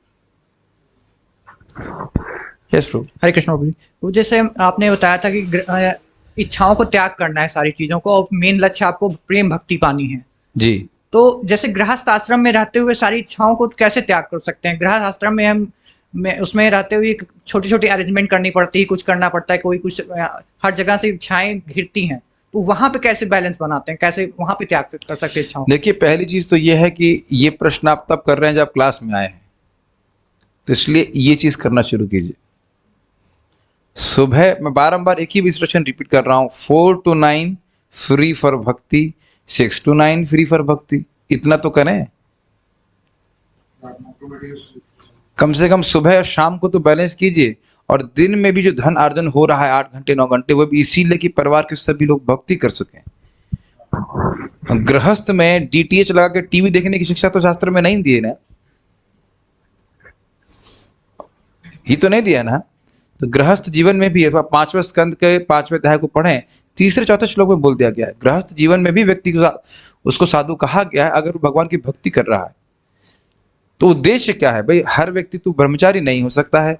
यस प्रभु। हरे कृष्ण प्रभु जी। वो जैसे आपने बताया था कि इच्छाओं को त्याग करना है सारी चीजों को, और मेन लक्ष्य आपको प्रेम भक्ति पानी है जी। तो जैसे गृहस्थ आश्रम में रहते हुए सारी इच्छाओं को कैसे त्याग कर सकते हैं? गृहस्थ आश्रम में हम उसमें रहते हुए छोटी छोटी अरेंजमेंट करनी पड़ती है, कुछ करना पड़ता है, कोई कुछ, हर जगह से इच्छाएं घिरती हैं, तो वहां पे कैसे बैलेंस बनाते हैं, कैसे वहां पे त्याग कर सकते हैं इच्छाओं? देखिए, पहली चीज तो ये है कि ये प्रश्न आप तब कर रहे हैं जब क्लास में आए हैं, तो इसलिए ये चीज करना शुरू कीजिए। सुबह मैं बारंबार एक ही इंस्ट्रक्शन रिपीट कर रहा हूँ, 4 to 9 फ्री फॉर भक्ति, 6 to 9 फ्री फॉर भक्ति। इतना तो करें, कम से कम सुबह और शाम को तो बैलेंस कीजिए। और दिन में भी जो धन अर्जन हो रहा है 8 घंटे 9 घंटे, वो भी इसीलिए कि परिवार के सभी लोग भक्ति कर सकें। गृहस्थ में डीटीएच लगा के टीवी देखने की शिक्षा तो शास्त्र में नहीं दी है ना, ये तो नहीं दिया ना। तो गृहस्थ जीवन में भी 5वें स्कंद के 5वें अध्याय को पढ़ें, 3-4 श्लोक में बोल दिया गया है गृहस्थ जीवन में भी व्यक्ति को उसको साधु कहा गया है अगर वो भगवान की भक्ति कर रहा है। तो उद्देश्य क्या है भाई? हर व्यक्ति तो ब्रह्मचारी नहीं हो सकता है,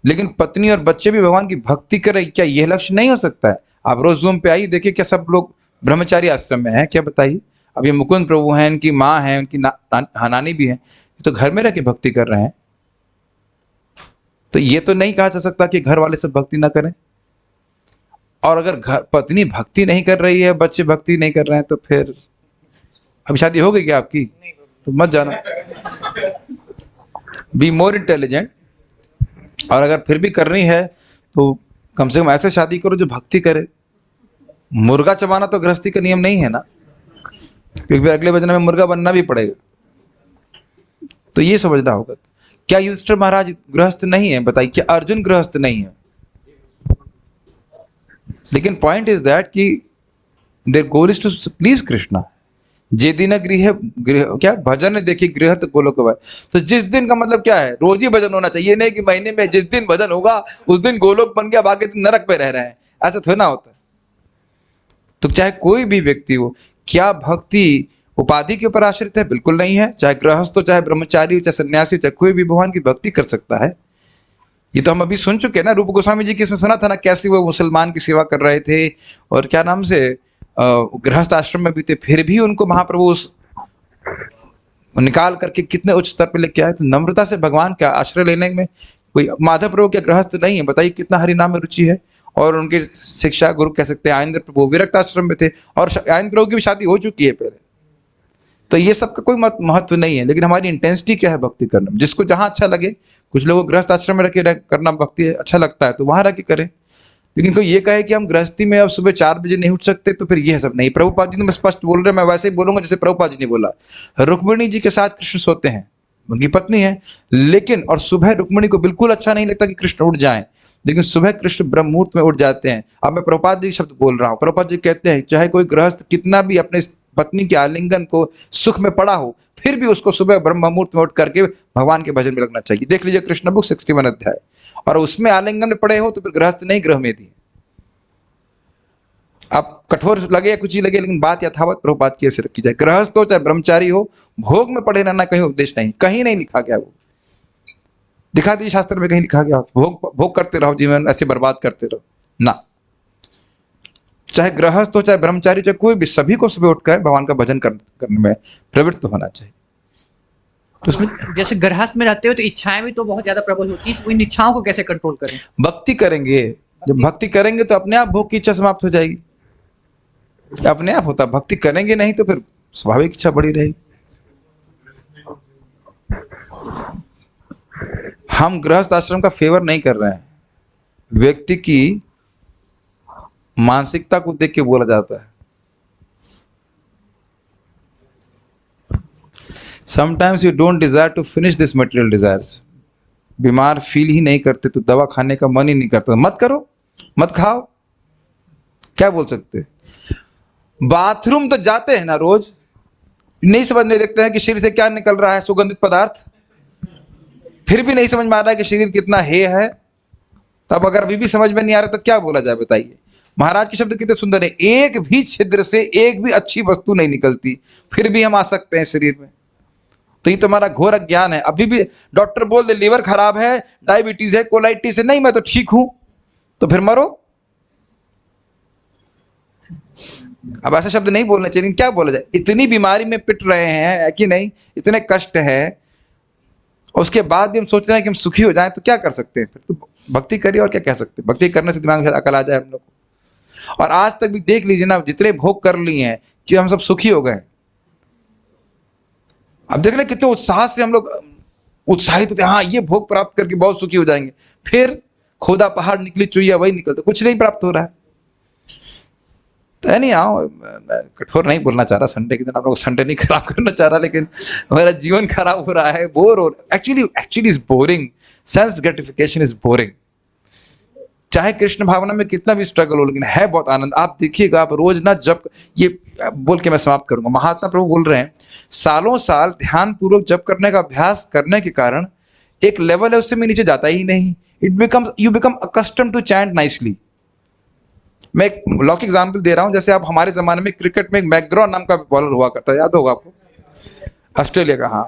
लेकिन पत्नी और बच्चे भी भगवान की भक्ति करें, क्या यह लक्ष्य नहीं हो सकता है? आप रोज जूम पे आइए, देखिए क्या सब लोग ब्रह्मचारी आश्रम में हैं क्या? बताइए। अब ये मुकुंद प्रभु हैं, इनकी माँ है, उनकी नानी भी है, ये तो घर में रह के भक्ति कर रहे हैं। तो ये तो नहीं कहा जा सकता कि घर वाले सब भक्ति ना करें। और अगर घर पत्नी भक्ति नहीं कर रही है, बच्चे भक्ति नहीं कर रहे हैं, तो फिर अभी शादी हो गई क्या आपकी? तो मत जाना, बी मोर इंटेलिजेंट। और अगर फिर भी करनी है तो कम से कम ऐसे शादी करो जो भक्ति करे। मुर्गा चबाना तो गृहस्थी का नियम नहीं है ना, क्योंकि अगले भजन में मुर्गा बनना भी पड़ेगा। तो ये समझना होगा। क्या युधिष्ठिर महाराज गृहस्थ नहीं है? बताइए, क्या अर्जुन गृहस्थ नहीं है? लेकिन पॉइंट इज दैट कि their goal is to please Krishna. जे दिन गृह क्या भजन देखिए गृह तो गोलोक भाई। तो जिस दिन का मतलब क्या है? रोज ही भजन होना चाहिए, नहीं कि महीने में जिस दिन भजन होगा उस दिन गोलोक बन गया, बाकी दिन नरक पे रह रहे हैं, ऐसा थोड़ा ना होता है। तो चाहे कोई भी व्यक्ति हो, क्या भक्ति उपाधि के ऊपर आश्रित है? बिल्कुल नहीं है। चाहे गृहस्थ हो, चाहे ब्रह्मचारी हो, चाहे सन्यासी हो, चाहे कोई भी भगवान की भक्ति कर सकता है। ये तो हम अभी सुन चुके हैं ना, रूप गोस्वामी जी की इसमें सुना था ना, कैसे वो मुसलमान की सेवा कर रहे थे और क्या नाम से गृहस्थ आश्रम में भी थे, फिर भी उनको महाप्रभु उस निकाल करके कितने उच्च स्तर पे लेके आए। तो नम्रता से भगवान का आश्रय लेने में कोई माधव प्रभु क्या गृहस्थ नहीं है? बताइए कितना हरि नाम में रुचि है। और उनके शिक्षा गुरु कह सकते हैं आयेंद्र प्रभु विरक्त आश्रम में थे, और आयेंद्र प्रभु की भी शादी हो चुकी है पहले। तो ये सब का कोई महत्व नहीं है, लेकिन हमारी इंटेंसिटी क्या है भक्ति करने में? जिसको जहाँ अच्छा लगे, कुछ लोगों को गृहस्थ आश्रम में रह के करना भक्ति अच्छा लगता है तो वहां रह के करें। लेकिन कोई ये कहे कि हम गृहस्थी में अब सुबह 4 बजे नहीं उठ सकते, तो फिर यह सब नहीं। प्रभुपाद जी ने स्पष्ट बोल रहे हैं, मैं वैसे ही बोलूंगा जैसे प्रभुपाद जी ने बोला। रुक्मिणी जी के साथ कृष्ण सोते हैं, उनकी पत्नी है, लेकिन और सुबह रुक्मिणी को बिल्कुल अच्छा नहीं लगता कि कृष्ण उठ जाएं, लेकिन सुबह कृष्ण ब्रह्म मुहूर्त में उठ जाते हैं। अब मैं प्रभुपाद जी शब्द बोल रहा हूँ। प्रभुपाद जी कहते हैं चाहे कोई गृहस्थ कितना भी अपने पत्नी के आलिंगन को सुख में पड़ा हो, फिर भी उसको सुबह ब्रह्म मुहूर्त में उठ करके भगवान के भजन में लगना चाहिए। देख लीजिए कृष्ण बुक 61 अध्याय, और उसमें आलिंगन में पड़े हो तो फिर गृहस्थ नहीं, गृह में थी। आप कठोर लगे या कुछ ही लगे, लेकिन बात यथावत प्रभुपाद की ऐसे रखी जाए। गृहस्थ हो चाहे ब्रह्मचारी हो, भोग में पड़े रहना कहीं उपदेश नहीं, कहीं नहीं लिखा गया। वो दिखा दीजिए शास्त्र में कहीं लिखा गया भोग करते रहो, जीवन ऐसे बर्बाद करते रहो ना। चाहे गृहस्थ हो चाहे ब्रह्मचारी, चाहे कोई भी, सभी को सुबह उठकर भगवान का भजन करने में प्रवृत्त होना चाहिए। तो उसमें जैसे गृहस्थ में रहते हो तो इच्छाएं भी तो बहुत ज्यादा प्रबल होती है, तो इन इच्छाओं को कैसे कंट्रोल करें? भक्ति करेंगे, जब भक्ति करेंगे तो अपने आप भोग की इच्छा समाप्त हो जाएगी, अपने आप होता। भक्ति करेंगे नहीं तो फिर स्वाभाविक इच्छा बढ़ी रहेगी। हम गृहस्थ आश्रम का फेवर नहीं कर रहे हैं, व्यक्ति की मानसिकता को देख के बोला जाता है। Sometimes you don't desire to finish this material desires. बीमार फील ही नहीं करते तो दवा खाने का मन ही नहीं करता, मत करो, मत खाओ, क्या बोल सकते। बाथरूम तो जाते हैं ना रोज, नहीं समझने देखते हैं कि शरीर से क्या निकल रहा है, सुगंधित पदार्थ, फिर भी नहीं समझ में आ रहा है कि शरीर कितना हे है। तब अगर अभी भी समझ में नहीं आ रहा तो क्या बोला जाए? बताइए। महाराज के शब्द कितने सुंदर है, एक भी छिद्र से एक भी अच्छी वस्तु नहीं निकलती, फिर भी हम आ सकते हैं शरीर में। तो ये तुम्हारा घोर अज्ञान है। अभी भी डॉक्टर बोल दे लीवर खराब है, डायबिटीज है, कोलाइटिस है, नहीं मैं तो ठीक हूं, तो फिर मरो। अब ऐसे शब्द नहीं बोलने चाहिए, क्या बोला जाए? इतनी बीमारी में पिट रहे हैं कि नहीं, इतने कष्ट है, उसके बाद भी हम सोच रहे हैं कि हम सुखी हो जाएं, तो क्या कर सकते हैं? फिर तो भक्ति करिए, और क्या कह सकते हैं? भक्ति करने से दिमाग में अकल आ जाए हम लोग को। और आज तक भी देख लीजिए ना, जितने भोग कर लिए हैं कि हम सब सुखी हो गए। अब देख रहे हैं कितने उत्साह से हम लोग उत्साहित होते हैं, हाँ ये भोग प्राप्त करके बहुत सुखी हो जाएंगे। फिर खोदा पहाड़ निकली चुईया वही निकलता, कुछ नहीं प्राप्त हो रहा है। तो नहीं आओ, मैं कठोर नहीं बोलना चाह रहा, संडे के दिन आप लोग संडे नहीं खराब करना चाह रहा, लेकिन मेरा जीवन खराब हो रहा है, बोर हो रहा है। Actually is boring, sense gratification is boring. चाहे कृष्ण भावना में कितना भी स्ट्रगल हो, लेकिन है बहुत आनंद। आप देखिएगा, आप रोज ना जब, ये बोल के मैं समाप्त करूंगा, महात्मा प्रभु बोल रहे हैं सालों साल ध्यान पूर्वक जप करने का अभ्यास करने के कारण एक लेवल है उससे मैं नीचे जाता ही नहीं। You become accustomed to chant nicely. मैं एक लौकिक एग्जाम्पल दे रहा हूं, जैसे आप हमारे जमाने में क्रिकेट में एक मैकग्रॉ नाम का बॉलर हुआ करता है, याद होगा आपको, ऑस्ट्रेलिया का। हाँ,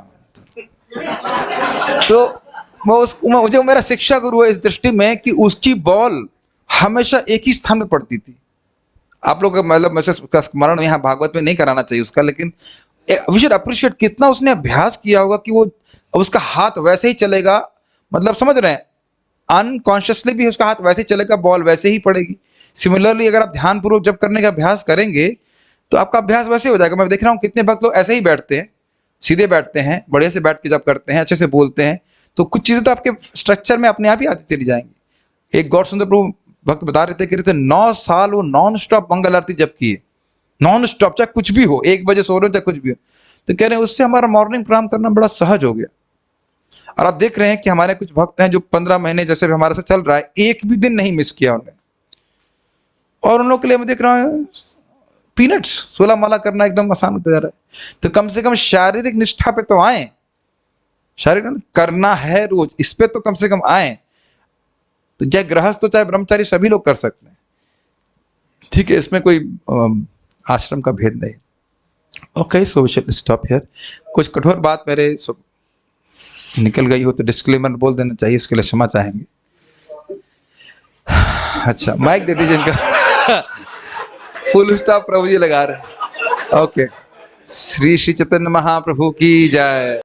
तो मुझे मेरा शिक्षा गुरु है इस दृष्टि में कि उसकी बॉल हमेशा एक ही स्थान में पड़ती थी। आप लोग मतलब उसका स्मरण यहाँ भागवत में नहीं कराना चाहिए उसका, लेकिन वी शुड अप्रिशिएट कितना उसने अभ्यास किया होगा कि वो उसका हाथ वैसे ही चलेगा, मतलब समझ रहे हैं, अनकॉन्शियसली भी उसका हाथ वैसे ही चलेगा, बॉल वैसे ही पड़ेगी। सिमिलरली अगर आप ध्यानपूर्वक जब करने का अभ्यास करेंगे तो आपका अभ्यास वैसे हो जाएगा। मैं देख रहा हूँ कितने भक्त लोग ऐसे ही बैठते हैं, सीधे बैठते हैं, बढ़िया से बैठ के जब करते हैं, अच्छे से बोलते हैं, तो कुछ चीज़ें तो आपके स्ट्रक्चर में अपने आप ही आती चली जाएंगी। एक गौर सुंदर प्रभु भक्त बता रहे थे कि 9 साल वो नॉन स्टॉप मंगल आरती जब किए, नॉन स्टॉप, चाहे कुछ भी हो, 1 बजे सो रहे हो चाहे कुछ भी हो, तो कह रहे हैं उससे हमारा मॉर्निंग प्रोग्राम करना बड़ा सहज हो गया। और आप देख रहे हैं कि हमारे कुछ भक्त हैं जो 15 महीने जैसे हमारे साथ चल रहा है, एक भी दिन नहीं मिस किया उन्होंने। और उन लोग के लिए मैं देख रहा हूँ पीनट्स, 16 माला करना एकदम आसान होता जा रहा है। तो कम से कम शारीरिक निष्ठा पे तो आए, शारीरिक करना है रोज, इस पे तो कम से कम आए। तो चाहे गृहस्थ हो चाहे ब्रह्मचारी, सभी लोग कर सकते हैं, ठीक है, इसमें कोई आश्रम का भेद नहीं। Okay, so we should stop here. कुछ कठोर बात मेरे निकल गई हो तो डिस्क्लेमर बोल देना चाहिए, इसके लिए क्षमा चाहेंगे। अच्छा, माइक दे दीजिए इनका। फुल स्टॉप प्रभु जी लगा रहे हैं। ओके, श्री श्री चैतन्य महाप्रभु की जय।